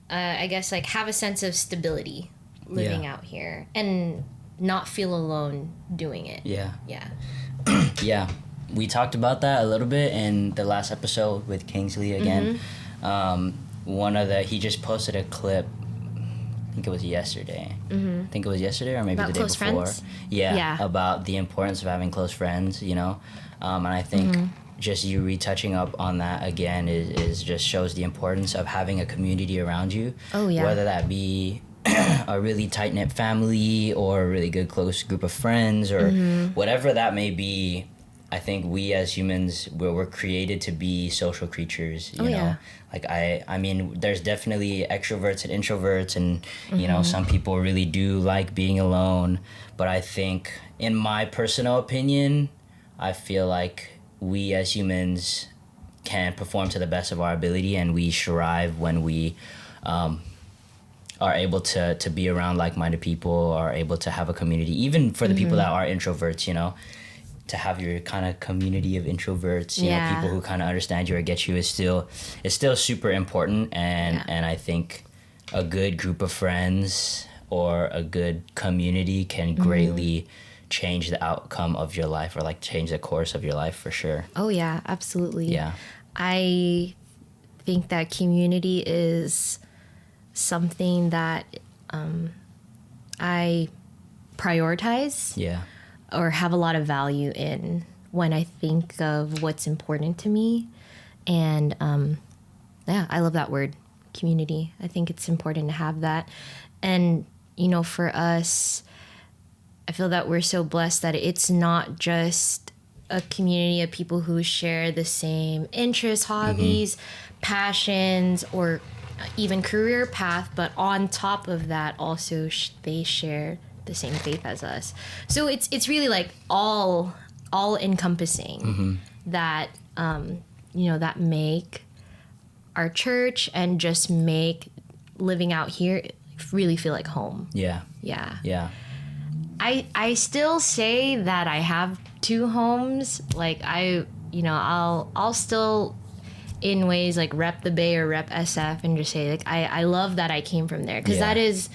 I guess, like have a sense of stability living out here and not feel alone doing it. Yeah. Yeah. Yeah. We talked about that a little bit in the last episode with Kingsley again. He just posted a clip, I think it was yesterday. I think it was yesterday or maybe About the day close before. friends? Yeah, about the importance of having close friends, you know? And I think just you retouching up on that again is just shows the importance of having a community around you. Oh, yeah. Whether that be a really tight-knit family or a really good close group of friends or whatever that may be. I think we as humans, we're created to be social creatures, you know? Yeah. Like, I mean, there's definitely extroverts and introverts and, you know, some people really do like being alone. But I think, in my personal opinion, I feel like we as humans can perform to the best of our ability and we strive when we are able to be around like-minded people, are able to have a community, even for the people that are introverts, you know? To have your kind of community of introverts, you know, people who kind of understand you or get you is still super important. And I think a good group of friends or a good community can greatly change the outcome of your life or like change the course of your life for sure. Oh yeah, absolutely. Yeah. I think that community is something that I prioritize. Yeah. Or have a lot of value in when I think of what's important to me. And I love that word, community. I think it's important to have that. And, you know, for us, I feel that we're so blessed that it's not just a community of people who share the same interests, hobbies, passions, or even career path, but on top of that, also they share the same faith as us. So it's really like all encompassing that you know, that make our church and just make living out here really feel like home. Yeah. I still say that I have two homes. Like I'll still in ways like rep the Bay or rep SF and just say like I love that I came from there because that is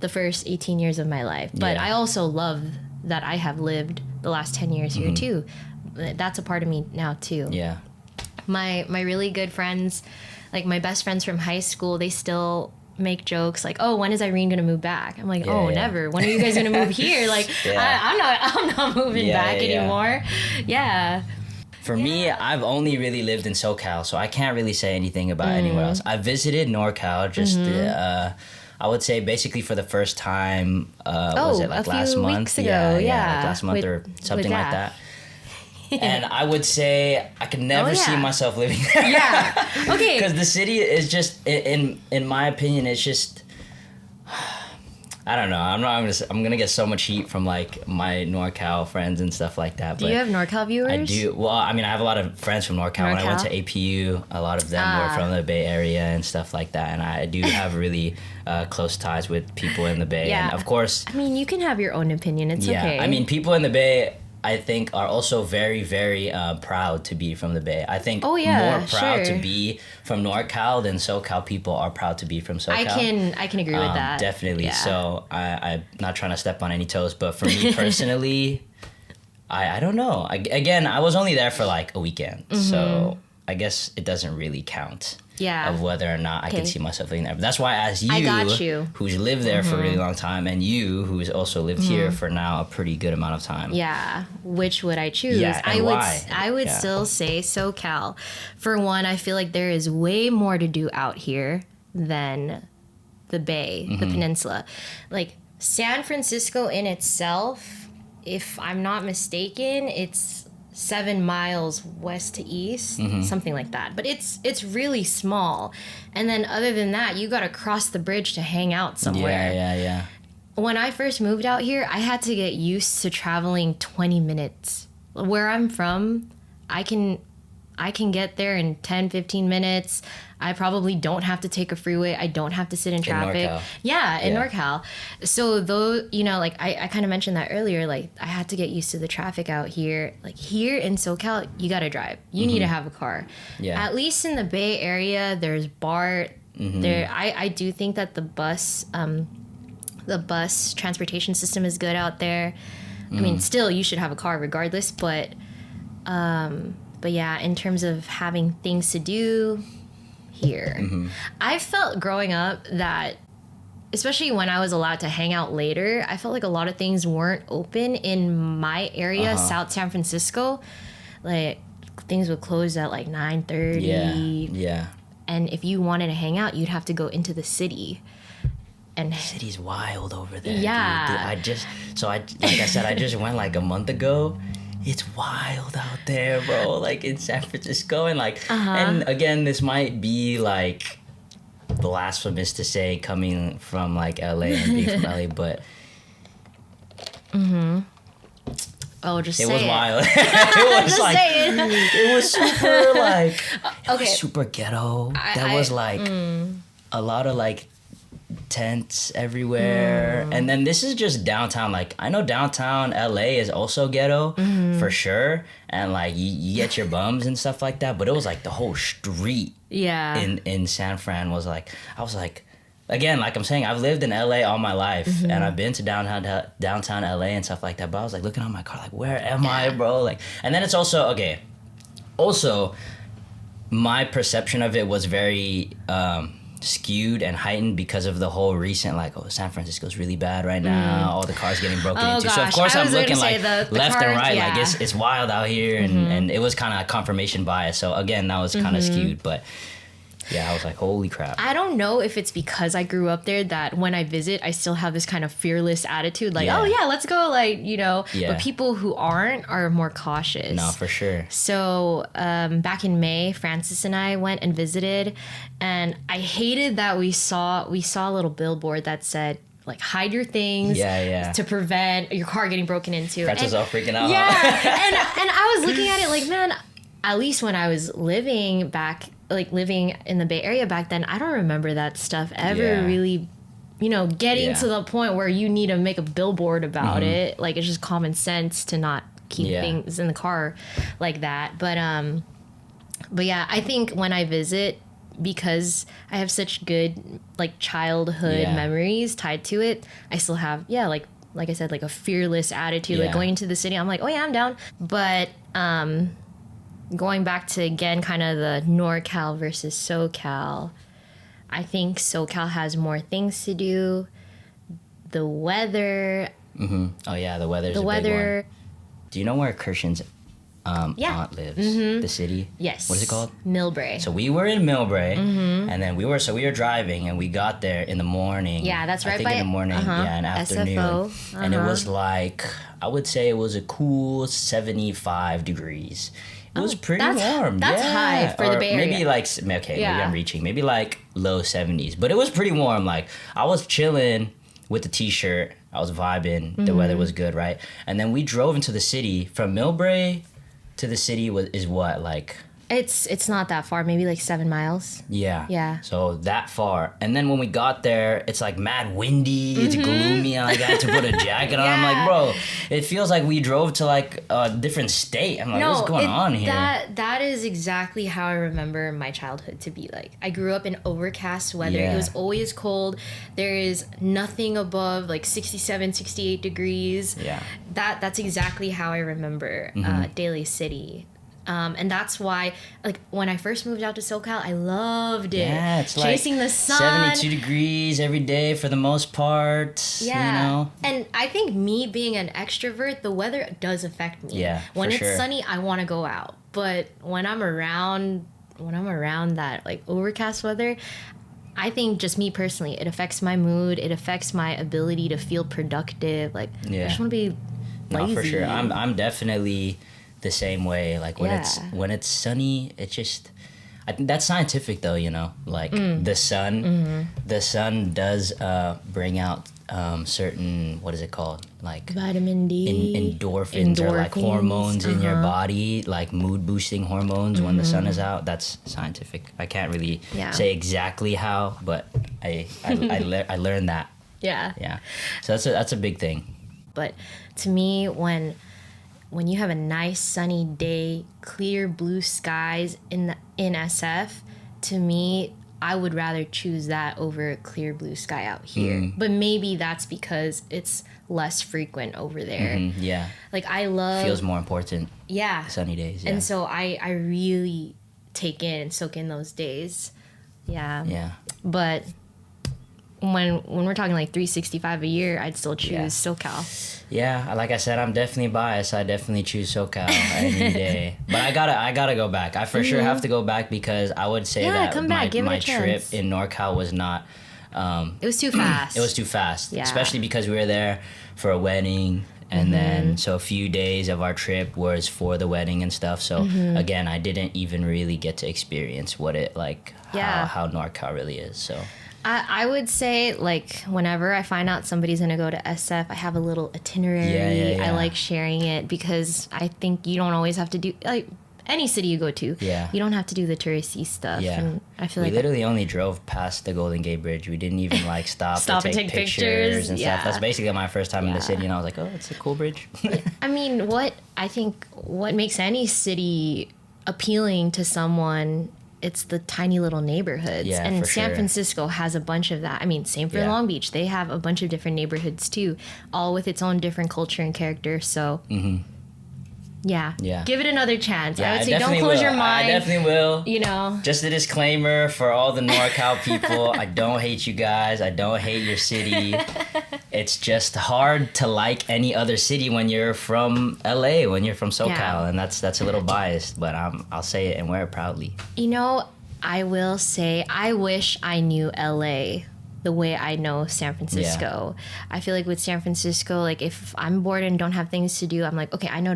the first 18 years of my life. But I also love that I have lived the last 10 years here too. That's a part of me now too. Yeah. My really good friends, like my best friends from high school, they still make jokes like, oh, when is Irene gonna move back? I'm like, never. When are you guys gonna move here? Like, I'm not moving back anymore. Yeah. For me, I've only really lived in SoCal, so I can't really say anything about anywhere else. I visited NorCal just, I would say basically for the first time, was it like last month? Weeks ago, like last month or something like that. And I would say I could never see myself living there. Yeah. Okay. Because the city is just, in my opinion, it's just, I don't know. I'm gonna get so much heat from like my NorCal friends and stuff like that. Do you have NorCal viewers? I do. Well, I mean, I have a lot of friends from NorCal. When I went to APU, a lot of them were from the Bay Area and stuff like that. And I do have really close ties with people in the Bay. Yeah. And of course, I mean, you can have your own opinion. It's okay. I mean, people in the Bay, I think, are also very, very proud to be from the Bay. I think more proud to be from NorCal than SoCal people are proud to be from SoCal. I can agree with that. Definitely. Yeah. So I'm not trying to step on any toes, but for me personally, I don't know. Again, I was only there for like a weekend, so I guess it doesn't really count. Yeah. Of whether or not I can see myself living there. But that's why I asked you, who's lived there for a really long time, and you, who's also lived here for now a pretty good amount of time. Yeah. Which would I choose? Yeah, and why? I would still say SoCal. For one, I feel like there is way more to do out here than the Bay, the peninsula. Like San Francisco in itself, if I'm not mistaken, it's 7 miles west to east, something like that. But it's really small. And then other than that, you got to cross the bridge to hang out somewhere. Yeah. When I first moved out here, I had to get used to traveling 20 minutes. Where I'm from, I can get there in 10, 15 minutes. I probably don't have to take a freeway. I don't have to sit in traffic. In NorCal. So though, like I kind of mentioned that earlier, like I had to get used to the traffic out here. Like here in SoCal, you got to drive. You need to have a car. Yeah. At least in the Bay Area, there's BART. There, I do think that the bus transportation system is good out there. I mean, still you should have a car regardless, but yeah, in terms of having things to do here, I felt growing up that, especially when I was allowed to hang out later, I felt like a lot of things weren't open in my area, South San Francisco. Like things would close at like 9:30. Yeah. And if you wanted to hang out, you'd have to go into the city. And the city's wild over there. Yeah. Dude. Like I said, I just went like a month ago. It's wild out there, bro. Like in San Francisco, and like, and again, this might be like blasphemous to say coming from like LA and being from LA, but oh, just it say was it. wild. It was like it was super like okay, super ghetto. There was like a lot of like tents everywhere, and then this is just downtown. Like I know downtown LA is also ghetto for sure, and like you get your bums and stuff like that, but it was like the whole street in San Fran was like, I was like, again, like I'm saying, I've lived in LA all my life, and I've been to downtown LA and stuff like that, but I was like looking on my car like, where am I, bro? Like, and then it's also my perception of it was very skewed and heightened because of the whole recent like, oh, San Francisco's really bad right now, all the cars getting broken into. Gosh. So of course I'm looking like the left cars, and right, like it's wild out here, and it was kind of confirmation bias. So again, that was kind of skewed, but yeah, I was like, holy crap. I don't know if it's because I grew up there that when I visit, I still have this kind of fearless attitude, like, oh yeah, let's go, like, but people who aren't are more cautious. No, for sure. So back in May, Francis and I went and visited, and I hated that we saw a little billboard that said, like, hide your things to prevent your car getting broken into. Francis was all freaking out. Yeah, and I was looking at it like, man, at least when I was living in the Bay Area back then, I don't remember that stuff ever really, getting to the point where you need to make a billboard about it. Like, it's just common sense to not keep things in the car like that. But yeah, I think when I visit, because I have such good like childhood memories tied to it, I still have like I said, like a fearless attitude. Like going into the city, I'm like, oh yeah, I'm down. But going back to, again, kind of the NorCal versus SoCal, I think SoCal has more things to do. The weather. Oh, yeah, the weather's a big one. Do you know where Kirshen's aunt lives? The city? Yes. What is it called? Millbrae. So we were in Millbrae, and then we were driving, and we got there in the morning. Yeah, that's right. I think in the morning, in afternoon. SFO. And it was like, I would say it was a cool 75 degrees. It was pretty warm. That's high for the Bay Area. Maybe like, maybe I'm reaching. Maybe like low 70s. But it was pretty warm. Like, I was chilling with the t-shirt. I was vibing. The weather was good, right? And then we drove into the city. From Millbrae to the city is what, like... It's not that far, maybe like 7 miles. Yeah. Yeah. So that far. And then when we got there, it's like mad windy, it's gloomy, and like I had to put a jacket on. I'm like, bro, it feels like we drove to like a different state. I'm like, what's going on here? That is exactly how I remember my childhood to be like. I grew up in overcast weather. Yeah. It was always cold. There is nothing above like 67, 68 degrees. Yeah. That's exactly how I remember Daly City. And that's why, like, when I first moved out to SoCal, I loved it. Yeah, it's chasing like the sun. 72 degrees every day for the most part. Yeah. You know? And I think me being an extrovert, the weather does affect me. Yeah, when for it's sure. sunny, I want to go out. But when I'm around that like overcast weather, I think just me personally, it affects my mood. It affects my ability to feel productive. Like, I just want to be lazy. No, for sure. I'm definitely the same way. Like when it's sunny, it just, I think that's scientific though, you know, like the sun does bring out certain, what is it called, like vitamin D, endorphins or like hormones in your body, like mood boosting hormones when the sun is out. That's scientific. I can't really say exactly how, but I learned that. Yeah, so that's a big thing. But to me, when you have a nice sunny day, clear blue skies in SF, to me, I would rather choose that over clear blue sky out here. But maybe that's because it's less frequent over there. Yeah. Like I love... Feels more important. Yeah. Sunny days. Yeah. And so I really take in and soak in those days. Yeah. Yeah. But when we're talking like 365 a year, I'd still choose SoCal. Yeah, like I said, I'm definitely biased. I definitely choose SoCal any day. But I gotta go back. I for sure have to go back because I would say that my trip in NorCal was not... it was too fast. It was too fast. Yeah. Especially because we were there for a wedding. And then, so a few days of our trip was for the wedding and stuff. So again, I didn't even really get to experience what it like, how NorCal really is. So... I would say, like, whenever I find out somebody's going to go to SF, I have a little itinerary. I like sharing it because I think you don't always have to do, like, any city you go to. Yeah. You don't have to do the touristy stuff. Yeah. And I feel we like... literally only drove past the Golden Gate Bridge. We didn't even, like, stop to take pictures and stuff. That's basically my first time in the city, and I was like, oh, it's a cool bridge. I mean, what makes any city appealing to someone... It's the tiny little neighborhoods. Yeah, and for San Francisco has a bunch of that. I mean, same for Long Beach. They have a bunch of different neighborhoods too, all with its own different culture and character. So, yeah. Give it another chance. I would say don't close your mind. I definitely will. You know. Just a disclaimer for all the NorCal people. I don't hate you guys. I don't hate your city. It's just hard to like any other city when you're from LA, when you're from SoCal, and that's a little biased, but I'll say it and wear it proudly. You know, I will say I wish I knew LA the way I know San Francisco. I feel like with San Francisco, like if I'm bored and don't have things to do, I'm like, okay, I know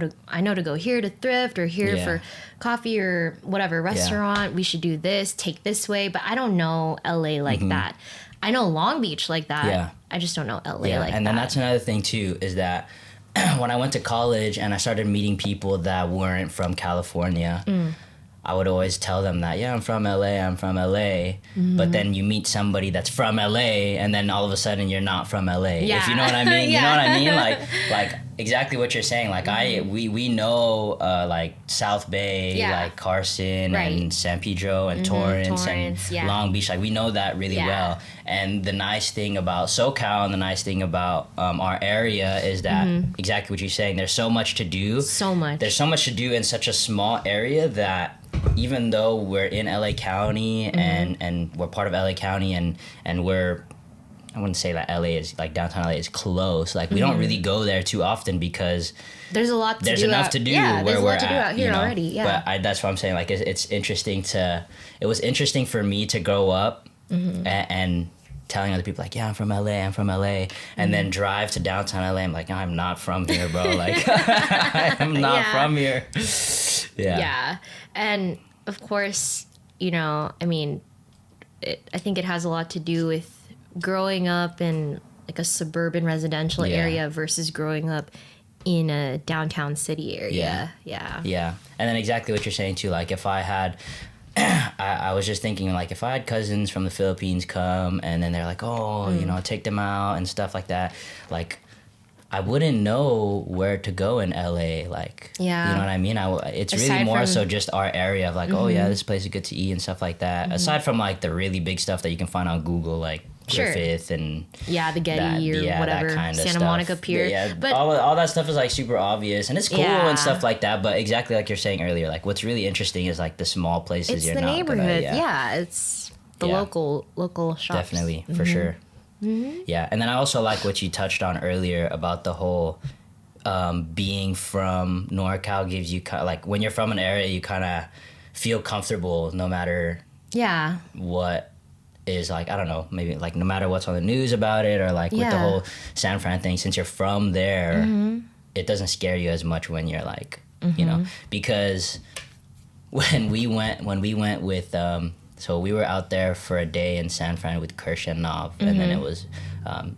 to go here to thrift or here for coffee or whatever restaurant. We should do this, take this way, but I don't know LA like that. I know Long Beach like that. Yeah. I just don't know LA like that. And then that's another thing too, is that when I went to college and I started meeting people that weren't from California, I would always tell them that, I'm from LA. But then you meet somebody that's from LA and then all of a sudden you're not from LA. If you know what I mean? You know what I mean? Like exactly what you're saying. Like we know like South Bay, like Carson and San Pedro and Torrance and Long Beach. Like we know that really well. And the nice thing about SoCal and the nice thing about our area is that exactly what you're saying. There's so much to do. So much. There's so much to do in such a small area that even though we're in LA County and we're part of LA County and we're, I wouldn't say that LA is like downtown LA is close. Like we don't really go there too often because there's enough to do where we're at out here already. Yeah. But that's what I'm saying. Like it's interesting it was interesting for me to grow up and telling other people like, I'm from LA, and then drive to downtown LA. I'm like, no, I'm not from here, bro. Like I'm not from here. Yeah. And of course, you know, I mean, I think it has a lot to do with growing up in like a suburban residential area versus growing up in a downtown city area. Yeah. And then exactly what you're saying too, like if I had I was just thinking, like, if I had cousins from the Philippines come and then they're like, oh, you know, take them out and stuff like that, like, I wouldn't know where to go in LA, like, you know what I mean? It's Aside really more from, so just our area of like, oh yeah, this place is good to eat and stuff like that. Aside from like the really big stuff that you can find on Google, like Griffith and the Getty or whatever, Santa Monica Pier. But all that stuff is like super obvious and it's cool and stuff like that. But exactly like you're saying earlier, like what's really interesting is like the small places. It's you're the not neighborhood. gonna, It's the local shops. Definitely, for sure. Yeah, and then I also like what you touched on earlier about the whole being from NorCal gives you kind of like when you're from an area, you kind of feel comfortable no matter what is like, I don't know, maybe like no matter what's on the news about it or like with the whole San Fran thing, since you're from there, it doesn't scare you as much when you're like, you know, because when we went with, so we were out there for a day in San Fran with Kirsch and Nav, and then it was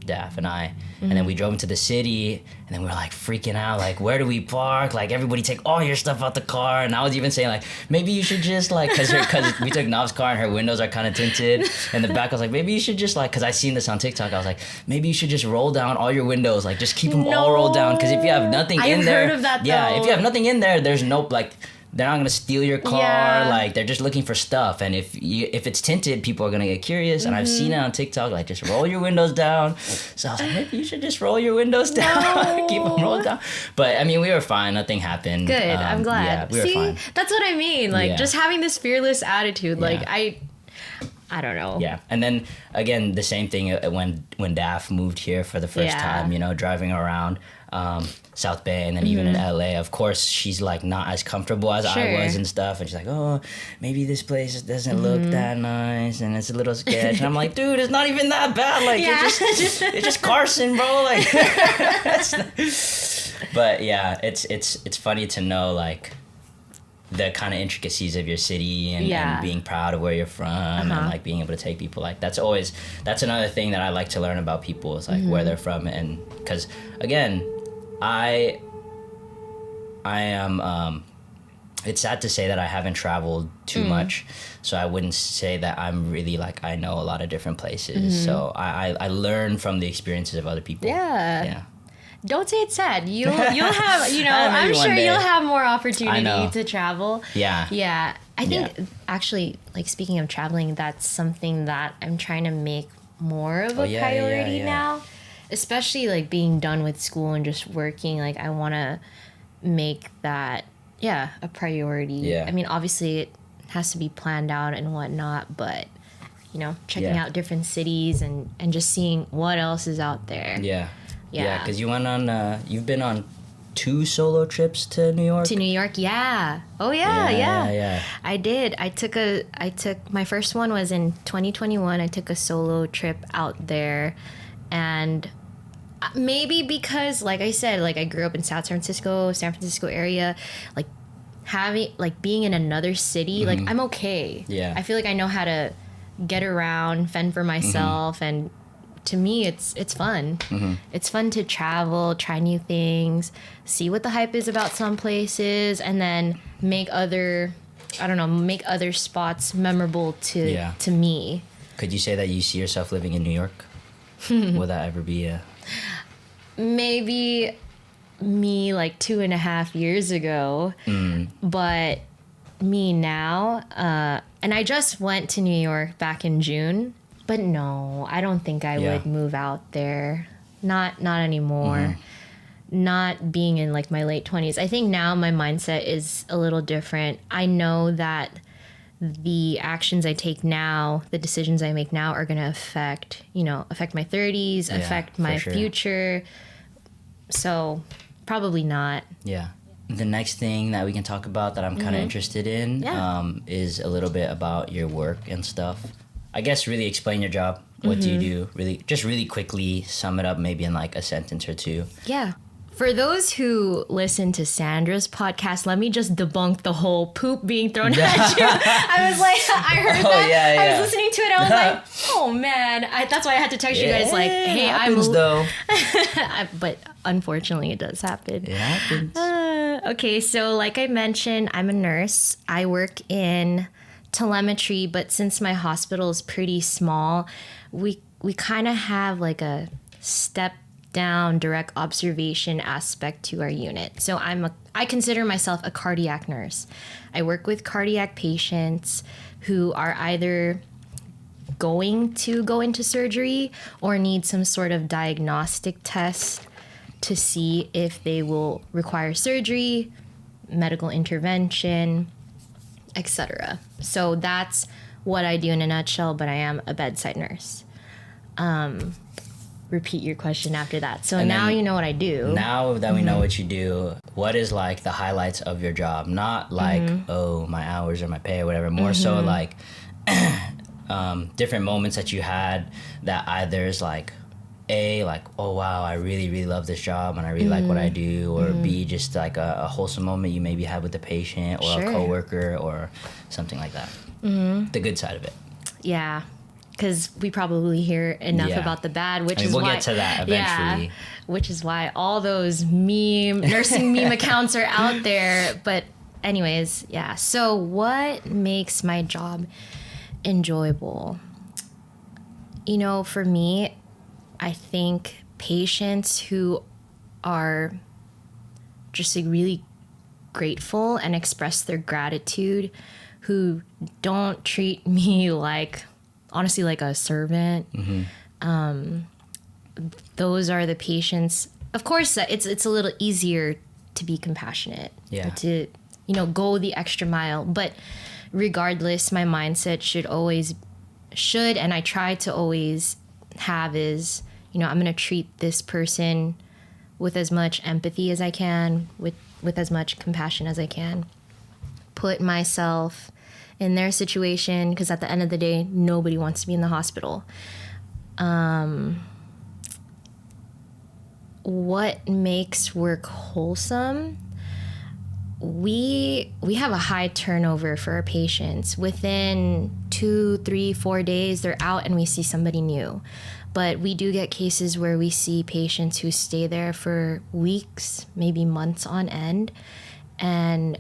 Daph and I, and then we drove into the city, and then we were like freaking out, like where do we park? Like everybody take all your stuff out the car, and I was even saying like maybe you should just like because we took Nav's car and her windows are kind of tinted, and the back I was like maybe you should just like because I seen this on TikTok, I was like maybe you should just roll down all your windows, like just keep them all rolled down because if you have nothing in there, heard of that, if you have nothing in there, there's no like. They're not gonna steal your car. Like they're just looking for stuff, and if it's tinted, people are gonna get curious. And I've seen it on TikTok. Like just roll your windows down. So I was like, maybe you should just roll your windows down, keep them rolled down. But I mean, we were fine. Nothing happened. Good. I'm glad. Yeah, we were fine. That's what I mean. Like just having this fearless attitude. Like I don't know. Yeah, and then again, the same thing when Daph moved here for the first time. You know, driving around. South Bay and then even in LA, of course she's like not as comfortable as I was and stuff, and she's like, oh, maybe this place doesn't look that nice and it's a little sketch, and I'm like, dude, it's not even that bad, like it's just Carson, bro, like but yeah, it's funny to know like the kind of intricacies of your city and being proud of where you're from and like being able to take people, like that's another thing that I like to learn about people is like where they're from, and because again I am it's sad to say that I haven't traveled too much, so I wouldn't say that I'm really like I know a lot of different places, so I learn from the experiences of other people. Don't say it's sad. You'll have, I'm sure you'll have more opportunity to travel. I think actually, like speaking of traveling, that's something that I'm trying to make more of a priority now. Especially like being done with school and just working, like I want to make that a priority. I mean, obviously it has to be planned out and whatnot, but checking out different cities and just seeing what else is out there. Because you went on you've been on 2 solo trips to New York. I did. I took my first one was in 2021. I took a solo trip out there, and maybe because, like I said, like I grew up in San Francisco area, like being in another city, like I'm okay. I feel like I know how to get around, fend for myself, and to me it's fun. It's fun to travel, try new things, see what the hype is about some places, and then make other spots memorable to me. Could you say that you see yourself living in New York? Will that ever be a... Maybe me like 2.5 years ago, but me now, and I just went to New York back in June, but no, I don't think I would move out there. Not anymore. Not being in like my late 20s. I think now my mindset is a little different. I know that the actions I take now, the decisions I make now are going to affect my 30s, affect my future. So probably not. Yeah. The next thing that we can talk about that I'm kind of interested in is a little bit about your work and stuff. I guess really explain your job. What do you do? Really quickly sum it up maybe in like a sentence or two. Yeah. For those who listen to Sandra's podcast, let me just debunk the whole poop being thrown at you. I was like, I heard that. Yeah. I was listening to it. I was like, oh man. That's why I had to text you guys like, hey, though. But unfortunately, it does happen. It happens. Okay, so like I mentioned, I'm a nurse. I work in telemetry, but since my hospital is pretty small, we kind of have like a step down direct observation aspect to our unit. So I consider myself a cardiac nurse. I work with cardiac patients who are either going to go into surgery or need some sort of diagnostic test to see if they will require surgery, medical intervention, etc. So that's what I do in a nutshell, but I am a bedside nurse. Repeat your question after that. So now you know what I do. Now that we know what you do, what is like the highlights of your job? Not like, oh, my hours or my pay or whatever. More so like different moments that you had that either is like, A, like, oh, wow, I really, really love this job and I really like what I do. Or B, just like a wholesome moment you maybe had with the patient or a coworker or something like that. The good side of it. Yeah. Because we probably hear enough about the bad, which is we'll why... get to that eventually. Yeah, which is why all those nursing meme accounts are out there. But anyways, yeah. So what makes my job enjoyable? You know, for me, I think patients who are just like really grateful and express their gratitude, who don't treat me like... honestly like a servant. Those are the patients. Of course, it's a little easier to be compassionate, to go the extra mile. But regardless, my mindset should and I try to always have is, I'm gonna treat this person with as much empathy as I can, with as much compassion as I can. Put myself in their situation, because at the end of the day, nobody wants to be in the hospital. What makes work wholesome? We have a high turnover for our patients. Within 2, 3, 4 days, they're out and we see somebody new. But we do get cases where we see patients who stay there for weeks, maybe months on end. And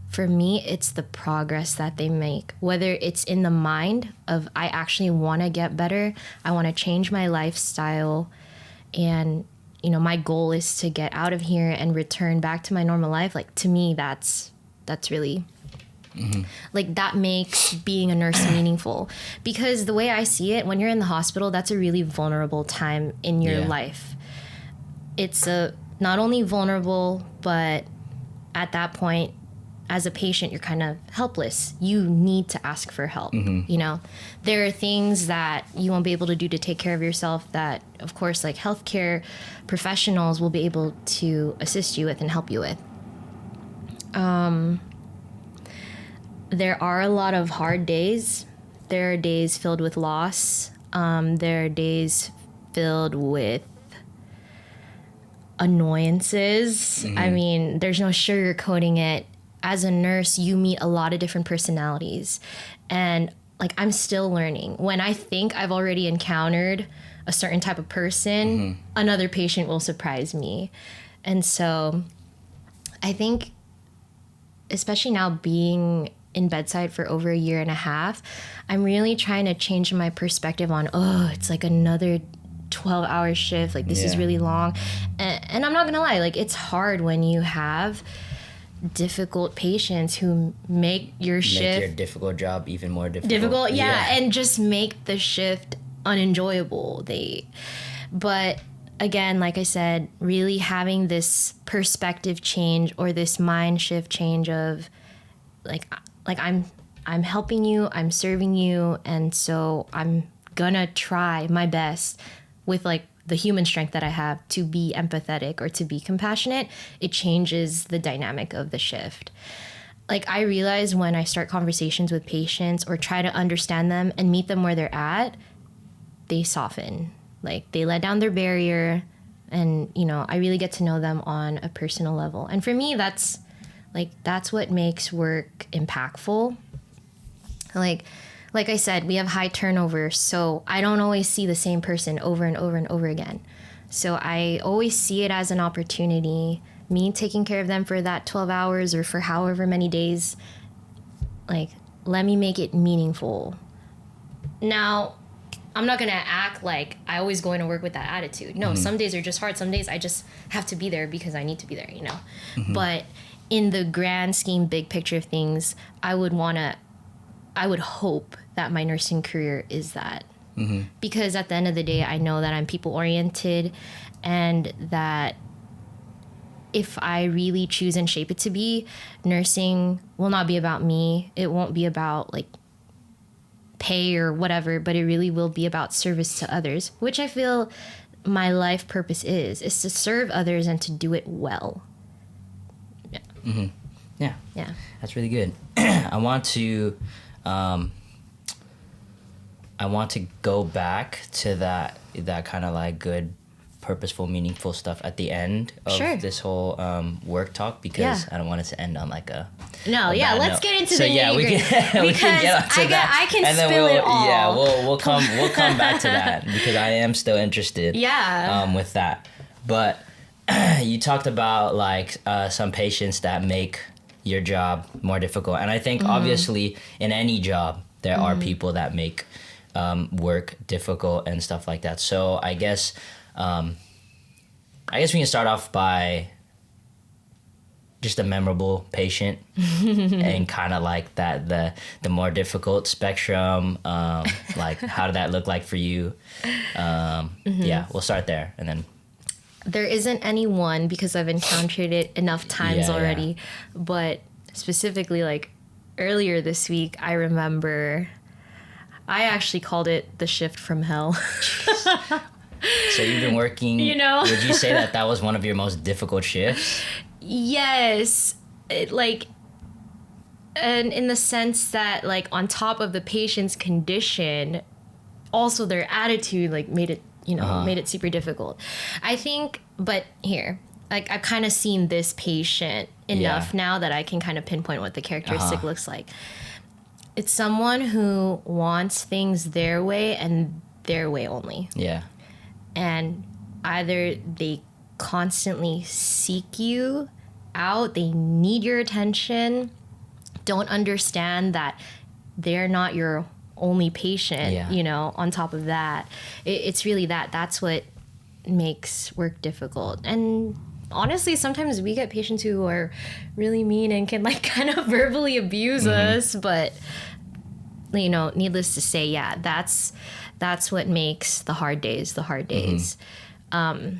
for me, it's the progress that they make, whether it's in the mind of I actually want to get better, I want to change my lifestyle, and my goal is to get out of here and return back to my normal life. Like, to me, that's really like, that makes being a nurse meaningful, because the way I see it, when you're in the hospital, that's a really vulnerable time in your life. It's not only vulnerable, but at that point, as a patient, you're kind of helpless. You need to ask for help. There are things that you won't be able to do to take care of yourself that, of course, like healthcare professionals will be able to assist you with and help you with. There are a lot of hard days. There are days filled with loss. There are days filled with annoyances. I mean, there's no sugarcoating it. As a nurse, you meet a lot of different personalities. And like, I'm still learning. When I think I've already encountered a certain type of person, another patient will surprise me. And so I think, especially now being in bedside for over 1.5 years, I'm really trying to change my perspective on, it's like another 12-hour shift. Like, this is really long. And I'm not going to lie, like, it's hard when you have difficult patients who make your difficult job even more difficult. And just make the shift unenjoyable. But again, like I said, really having this perspective change or this mind shift change of like I'm helping you, I'm serving you, and so I'm gonna try my best with like the human strength that I have to be empathetic or to be compassionate. It changes the dynamic of the shift. Like, I realize when I start conversations with patients or try to understand them and meet them where they're at, they soften. Like, they let down their barrier, And, you know, I really get to know them on a personal level. And for me, that's what makes work impactful. Like I said, we have high turnover, so I don't always see the same person over and over and over again. So I always see it as an opportunity, me taking care of them for that 12 hours or for however many days. Like, let me make it meaningful. Now, I'm not going to act like I always going to work with that attitude. No, some days are just hard. Some days I just have to be there because I need to be there, you know. But in the grand scheme, big picture of things, I would hope that my nursing career is that. Because at the end of the day, I know that I'm people oriented, and that if I really choose and shape it to be, nursing will not be about me. It won't be about like pay or whatever, but it really will be about service to others, which I feel my life purpose is to serve others and to do it well. Yeah. Yeah. That's really good. I want to go back to that kind of like good, purposeful, meaningful stuff at the end of this whole work talk, because I don't want it to end on like a let's note. get into so the nitty-gritty. we can get onto that. I can and then spill it all. Yeah, we'll come back to that, because I am still interested. With that, but you talked about like some patients that make your job more difficult, and I think obviously in any job there are people that make work difficult and stuff like that. So I guess we can start off by just a memorable patient and kind of like that the more difficult spectrum. Like how did that look like for you? Yeah, we'll start there, and then. There isn't any one, because I've encountered it enough times already. But specifically, like earlier this week, I remember I actually called it the shift from hell. So you've been working, you know? Would you say that was one of your most difficult shifts? Yes. And in the sense that, like, on top of the patient's condition, also their attitude, like, made it super difficult. I think, but here, like, I've kind of seen this patient enough now that I can kind of pinpoint what the characteristic looks like. It's someone who wants things their way and their way only. Yeah. And either they constantly seek you out, they need your attention, don't understand that they're not your only patient, you know, on top of that. It's really that's what makes work difficult. And honestly, sometimes we get patients who are really mean and can like kind of verbally abuse us, but you know, needless to say, that's what makes the hard days the hard days. And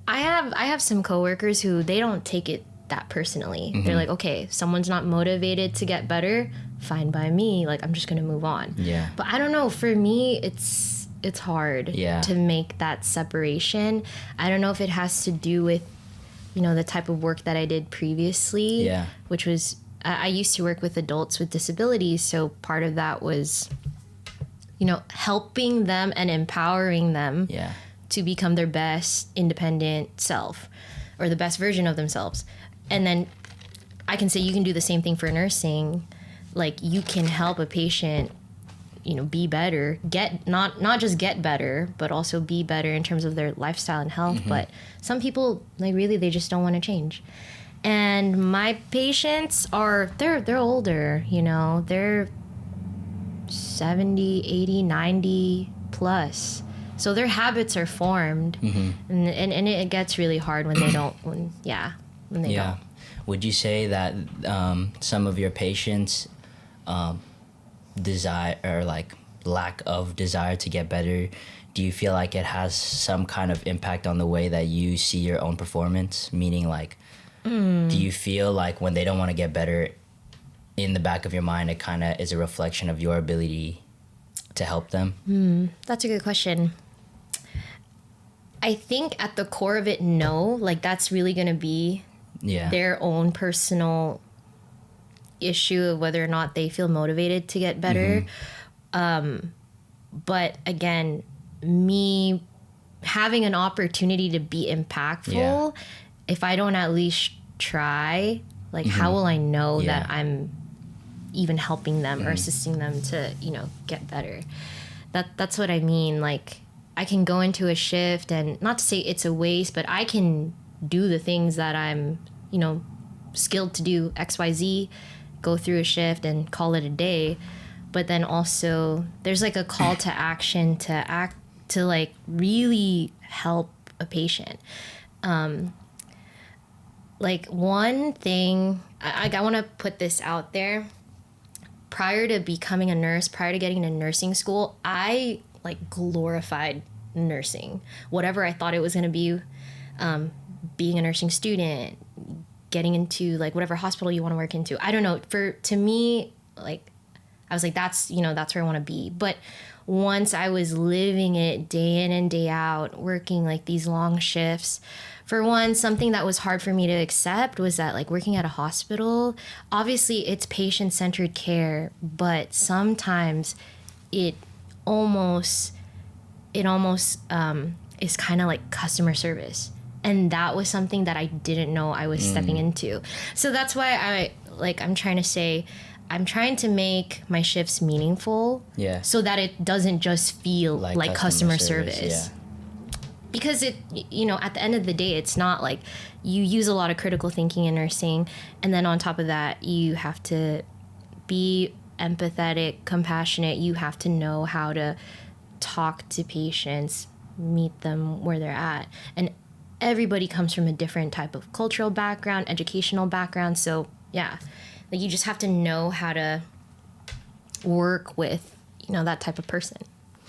I have some coworkers who they don't take it that personally. They're like, okay, if someone's not motivated to get better, fine by me. Like, I'm just gonna move on. Yeah. But I don't know. For me, it's hard to make that separation. I don't know if it has to do with, you know, the type of work that I did previously. Yeah. Which was I used to work with adults with disabilities, so part of that was, you know, helping them and empowering them to become their best independent self, or the best version of themselves. And then I can say you can do the same thing for nursing. Like, you can help a patient, you know, be better, not just get better, but also be better in terms of their lifestyle and health. But some people, like, really, they just don't want to change. And my patients they're older, you know, they're 70, 80, 90 plus. So their habits are formed, and it gets really hard when they don't, when they don't. Would you say that some of your patients desire, or like lack of desire to get better, do you feel like it has some kind of impact on the way that you see your own performance? Meaning, like, do you feel like when they don't want to get better, in the back of your mind, it kind of is a reflection of your ability to help them? That's a good question. I think at the core of it, no. Like, that's really going to be their own personal issue of whether or not they feel motivated to get better. But again, me having an opportunity to be impactful, Yeah. if I don't at least try, like, how will I know that I'm even helping them or assisting them to, you know, get better? That's what I mean. Like, I can go into a shift, and not to say it's a waste, but I can do the things that I'm, you know, skilled to do, XYZ, go through a shift and call it a day. But then also there's like a call to action to act, to like really help a patient. Like, one thing, I want to put this out there. Prior to becoming a nurse, prior to getting into nursing school, I like glorified nursing. Whatever I thought it was going to be, being a nursing student, getting into like whatever hospital you want to work into. I don't know. To me, like, I was like, that's, you know, that's where I want to be. But once I was living it day in and day out, working like these long shifts, for one, something that was hard for me to accept was that, like, working at a hospital, obviously it's patient-centered care, but sometimes it almost is kind of like customer service. And that was something that I didn't know I was stepping into. So that's why I'm trying to say, I'm trying to make my shifts meaningful, so that it doesn't just feel like customer service. Yeah. Because it, you know, at the end of the day, it's not like, you use a lot of critical thinking in nursing, and then on top of that, you have to be empathetic, compassionate. You have to know how to talk to patients, meet them where they're at. And everybody comes from a different type of cultural background, educational background. So yeah, like, you just have to know how to work with, you know, that type of person.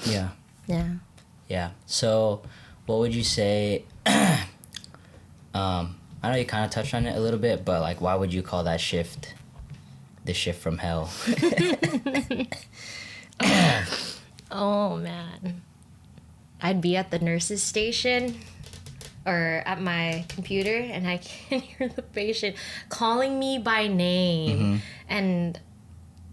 Yeah. Yeah. Yeah. So what would you say, I know you kind of touched on it a little bit, but like, why would you call that shift the shift from hell? Oh man, I'd be at the nurse's station or at my computer, and I can hear the patient calling me by name. And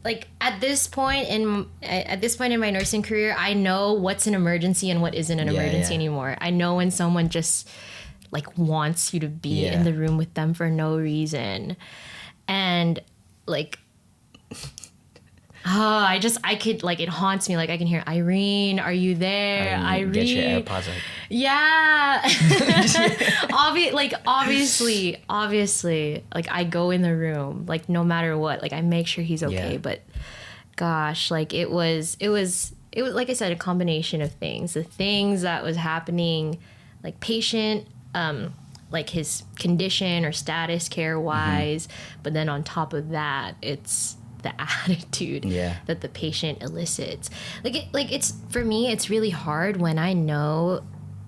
like, at this point in my nursing career, I know what's an emergency and what isn't an emergency anymore. I know when someone just like wants you to be in the room with them for no reason. And like, I could, like, it haunts me. Like, I can hear, Irene, are you there? Irene. Get your AirPods on. Yeah. Obviously, like, I go in the room, like, no matter what, like, I make sure he's okay. But gosh, like, it was, like I said, a combination of things. The things that was happening, like, patient, like, his condition or status care wise. But then on top of that, it's the attitude that the patient elicits. Like, it's, for me, it's really hard when I know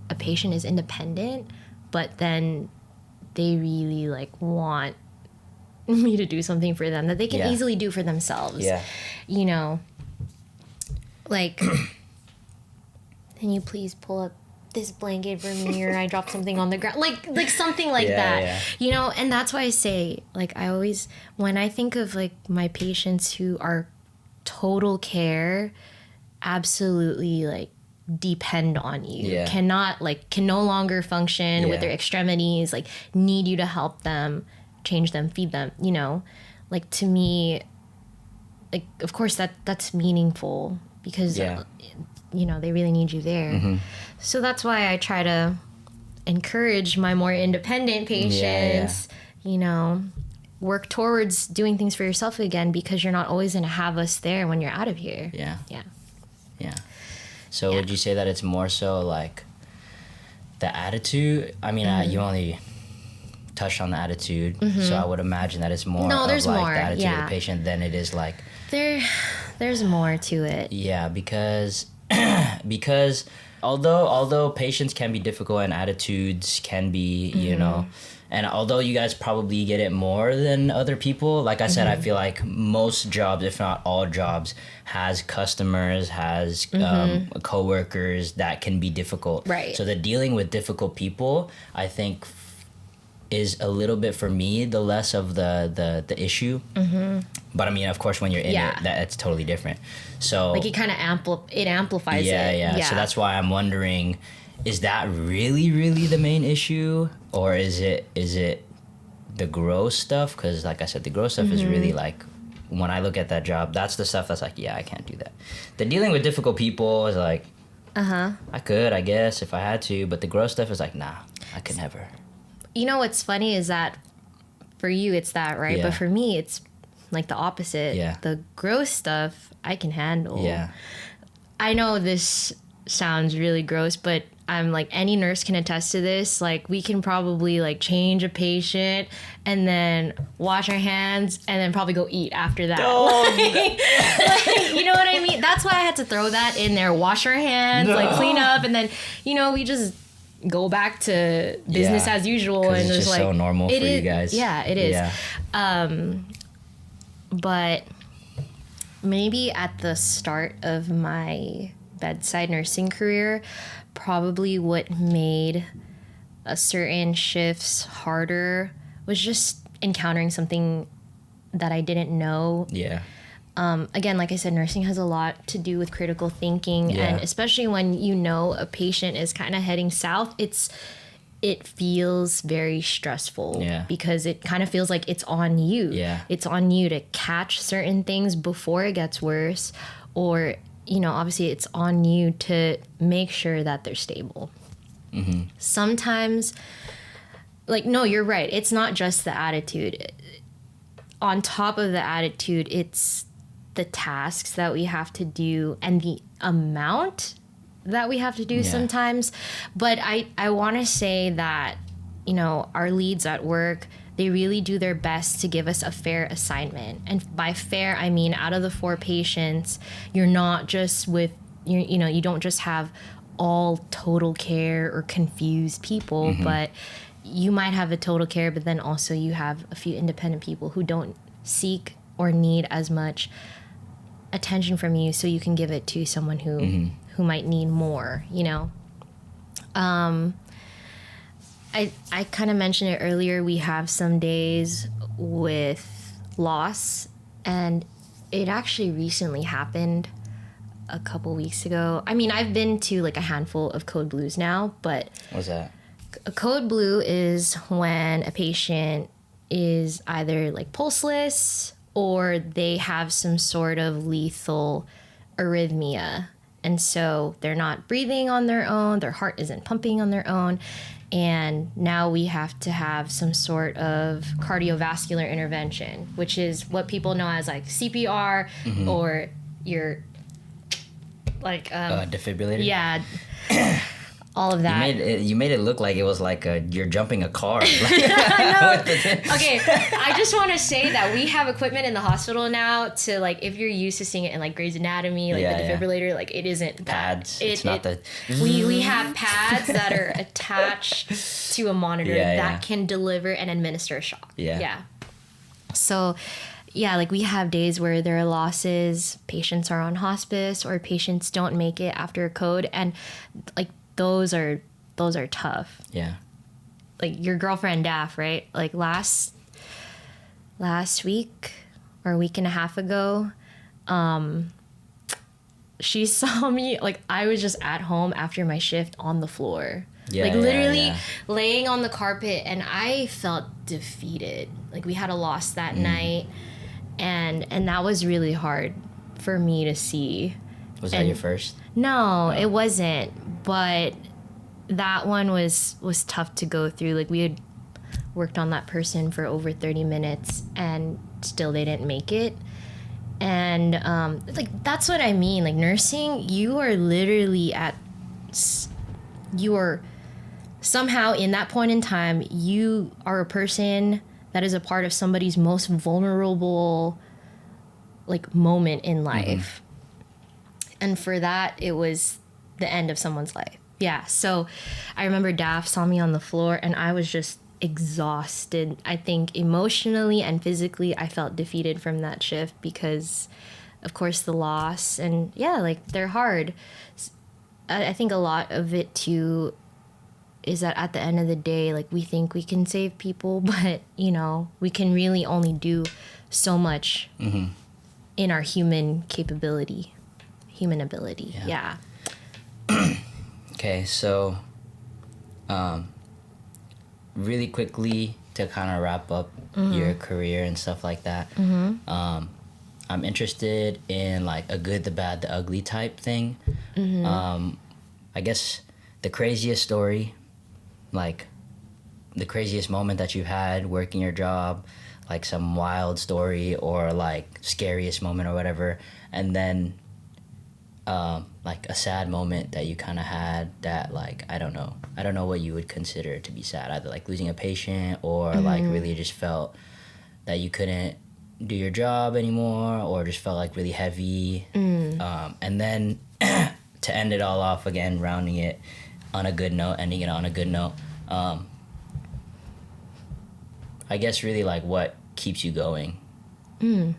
a patient is independent, but then they really, like, want me to do something for them that they can easily do for themselves. You know, like, can you please pull up this blanket for me, or I dropped something on the ground, like something like that. You know, and that's why I say, like, I always, when I think of like my patients who are total care, absolutely like depend on you, cannot, like, can no longer function with their extremities, like, need you to help them, change them, feed them, you know, like, to me, like, of course that's meaningful, because you know, they really need you there. So that's why I try to encourage my more independent patients, you know, work towards doing things for yourself again, because you're not always going to have us there when you're out of here. So would you say that it's more so like the attitude? I mean, you only touched on the attitude, so I would imagine that it's more of like the attitude of the patient than it is like... There's more to it. Yeah, because although patients can be difficult and attitudes can be, you know, and although you guys probably get it more than other people, like I said, I feel like most jobs, if not all jobs, has customers, has coworkers that can be difficult. Right. So the dealing with difficult people, I think, is a little bit, for me, the less of the issue. But I mean, of course, when you're in it, that's totally different. So, like, it kind of amplifies it. Yeah. So that's why I'm wondering is that really the main issue, or is it the gross stuff? Because like I said, the gross stuff is really like, when I look at that job, that's the stuff that's like, yeah, I can't do that. The dealing with difficult people is like, I could, I guess, if I had to, but the gross stuff is like, nah, I could never. You know what's funny is that for you it's that, right? Yeah. But for me it's like the opposite. Yeah. The gross stuff I can handle. Yeah. I know this sounds really gross, but I'm like, any nurse can attest to this. Like, we can probably like change a patient and then wash our hands and then probably go eat after that. Like, you know what I mean? That's why I had to throw that in there. Wash our hands, like clean up, and then, you know, we just go back to business as usual. And it's just like, so normal for you guys. Yeah, it is. Yeah. But maybe at the start of my bedside nursing career, probably what made a certain shifts harder was just encountering something that I didn't know. Yeah. Again, like I said, nursing has a lot to do with critical thinking, and especially when you know a patient is kind of heading south, it feels very stressful because it kind of feels like it's on you. Yeah. It's on you to catch certain things before it gets worse, or, you know, obviously it's on you to make sure that they're stable. Sometimes, like, no, you're right. It's not just the attitude. On top of the attitude, it's the tasks that we have to do and the amount that we have to do sometimes. But I want to say that, you know, our leads at work, they really do their best to give us a fair assignment. And by fair, I mean, out of the 4 patients, you're not just with, you know, you don't just have all total care or confused people, but you might have a total care, but then also you have a few independent people who don't seek or need as much attention from you, so you can give it to someone who might need more, you know. I kind of mentioned it earlier, we have some days with loss, and it actually recently happened a couple weeks ago. I mean, I've been to like a handful of code blues now, but What's that? a code blue is when a patient is either like pulseless or they have some sort of lethal arrhythmia. And so they're not breathing on their own, their heart isn't pumping on their own, and now we have to have some sort of cardiovascular intervention, which is what people know as like CPR or your like defibrillator. Yeah. All of that. You made it look like it was like you're jumping a car. Okay, I just want to say that we have equipment in the hospital now to, like, if you're used to seeing it in like Grey's Anatomy, like the defibrillator, like it isn't pads. That. We have pads that are attached to a monitor that can deliver and administer a shock. Yeah. So, yeah, like we have days where there are losses, patients are on hospice, or patients don't make it after a code, and like those are tough. Yeah. Like your girlfriend Daph, right? Like last week or a week and a half ago, she saw me, like I was just at home after my shift on the floor. Literally laying on the carpet, and I felt defeated. Like we had a loss that night, and that was really hard for me to see. Was that your first? No, it wasn't. But that one was tough to go through. Like we had worked on that person for over 30 minutes and still they didn't make it. And like that's what I mean. Like nursing, you are literally you are somehow in that point in time, you are a person that is a part of somebody's most vulnerable like moment in life. And for that, it was the end of someone's life. Yeah. So I remember Daph saw me on the floor and I was just exhausted. I think emotionally and physically, I felt defeated from that shift because, of course, the loss. And yeah, like they're hard. I think a lot of it too is that at the end of the day, like we think we can save people, but you know, we can really only do so much in our human ability. Yeah. Okay, so really quickly to kind of wrap up your career and stuff like that. I'm interested in like a good, the bad, the ugly type thing. I guess the craziest story, like the craziest moment that you've had working your job, like some wild story or like scariest moment or whatever, and then like a sad moment that you kind of had that like I don't know what you would consider to be sad, either like losing a patient or like really just felt that you couldn't do your job anymore or just felt like really heavy. And then to end it all off again, rounding it on a good note, ending it on a good note, I guess really like what keeps you going. We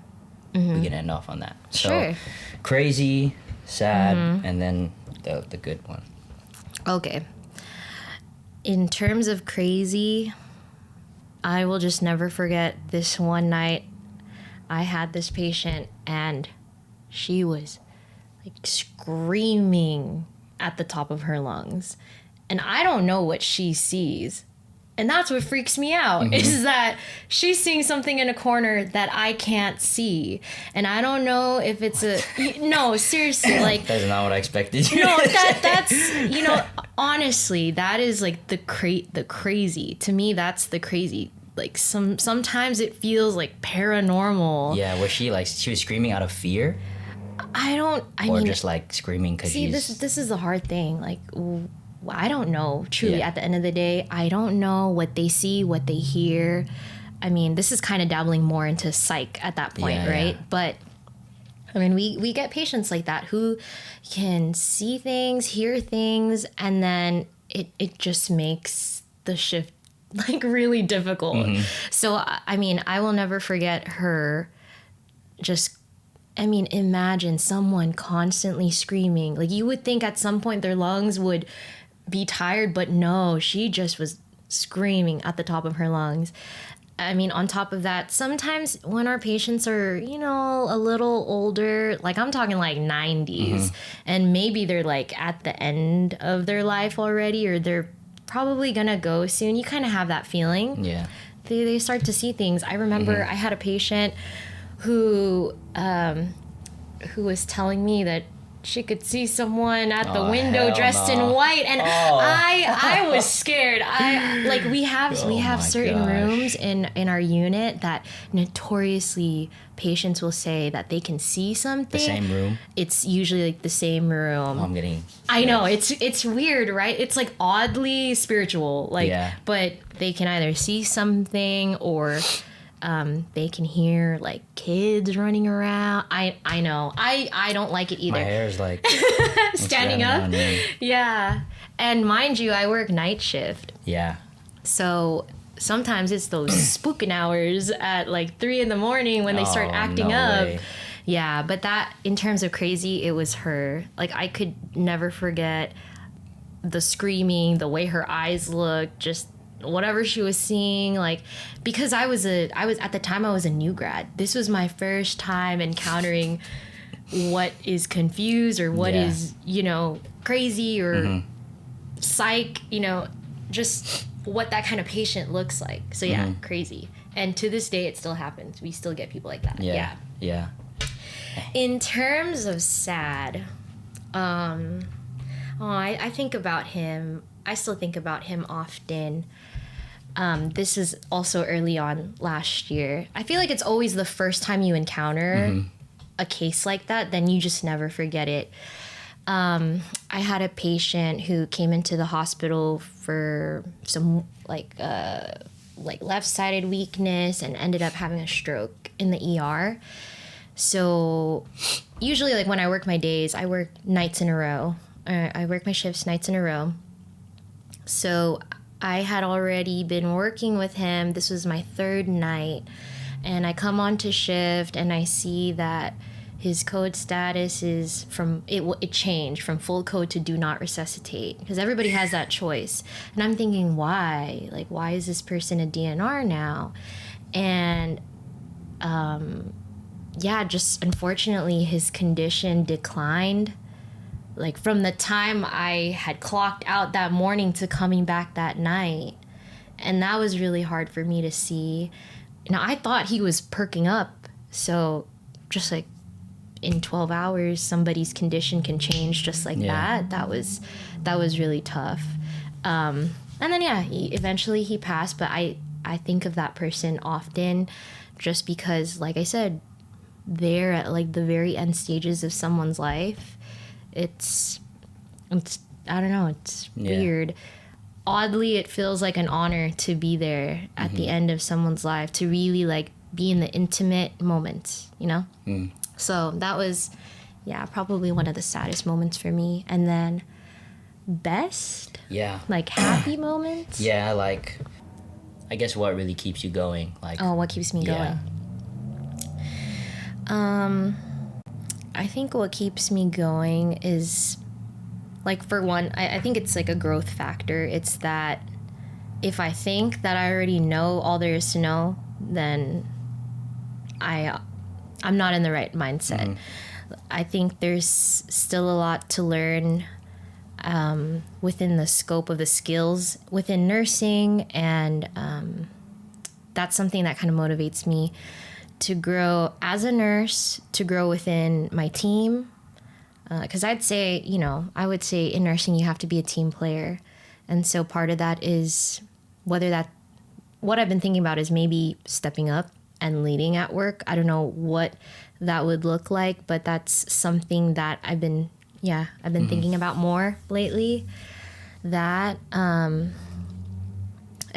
can end off on that. Sure. So crazy, sad, and then the good one. Okay. In terms of crazy, I will just never forget this one night I had this patient and she was like screaming at the top of her lungs. And I don't know what she sees. And that's what freaks me out, is that she's seeing something in a corner that I can't see. And I don't know if it's no, seriously, like... That's not what I expected you No, to say. that's, honestly, that is like the crazy. To me, that's the crazy. Like sometimes it feels like paranormal. Yeah, was she like, she was screaming out of fear? I Or mean... just like screaming because See, she's... this is the hard thing. Like... I don't know, truly, Yeah. at the end of the day. I don't know what they see, what they hear. I mean, this is kind of dabbling more into psych at that point, Yeah, right? yeah. But, I mean, we get patients like that who can see things, hear things, and then it just makes the shift, like, really difficult. So, I mean, I will never forget her just... I mean, imagine someone constantly screaming. Like, you would think at some point their lungs would be tired, but no, she just was screaming at the top of her lungs. I mean, on top of that, sometimes when our patients are, a little older, like I'm talking like 90s, and maybe they're like at the end of their life already, or they're probably gonna go soon, you kind of have that feeling. Yeah. They start to see things. I remember I had a patient who was telling me that she could see someone at the window hell dressed no. in white, and I was scared. We have my certain gosh. rooms in our unit that notoriously patients will say that they can see something. The same room? It's usually like the same room. I'm getting... I know, it's weird, right? It's like oddly spiritual, like, Yeah. but they can either see something or they can hear like kids running around. I know. I don't like it either. My hair's like... Standing up. on, man. Yeah. And mind you, I work night shift. Yeah. So sometimes it's those spooking hours at like 3 a.m. when they start acting no up. way. Yeah, but that, in terms of crazy, it was her. Like, I could never forget the screaming, the way her eyes looked, just whatever she was seeing. Like, because I was at the time I was a new grad. This was my first time encountering what is confused or what is, crazy or psych, just what that kind of patient looks like. So yeah, crazy. And to this day, it still happens. We still get people like that. Yeah. In terms of sad, I think about him. I still think about him often. This is also early on last year. I feel like it's always the first time you encounter a case like that, then you just never forget it. I had a patient who came into the hospital for some left-sided weakness and ended up having a stroke in the ER. So usually, like, when I work my days, I work nights in a row. I work my shifts nights in a row. So I had already been working with him. This was my third night. And I come on to shift and I see that his code status is it changed from full code to do not resuscitate, because everybody has that choice. And I'm thinking, why? Like, why is this person a DNR now? And just unfortunately his condition declined like from the time I had clocked out that morning to coming back that night. And that was really hard for me to see. Now, I thought he was perking up. So just like in 12 hours, somebody's condition can change just like that. That was really tough. And then, eventually he passed. But I think of that person often just because, like I said, they're at like the very end stages of someone's life. It's I don't know, it's weird. Oddly, it feels like an honor to be there at the end of someone's life, to really like be in the intimate moments, you know? So that was, probably one of the saddest moments for me. And then best? Yeah. Like happy moments? Yeah, like, I guess what really keeps you going? Like, what keeps me going? I think what keeps me going is, like, for one, I think it's like a growth factor. It's that if I think that I already know all there is to know, then I'm not in the right mindset. I think there's still a lot to learn within the scope of the skills within nursing, and that's something that kind of motivates me to grow as a nurse, to grow within my team. Because I would say in nursing you have to be a team player. And so part of that is what I've been thinking about is maybe stepping up and leading at work. I don't know what that would look like, but that's something that I've been thinking about more lately. That I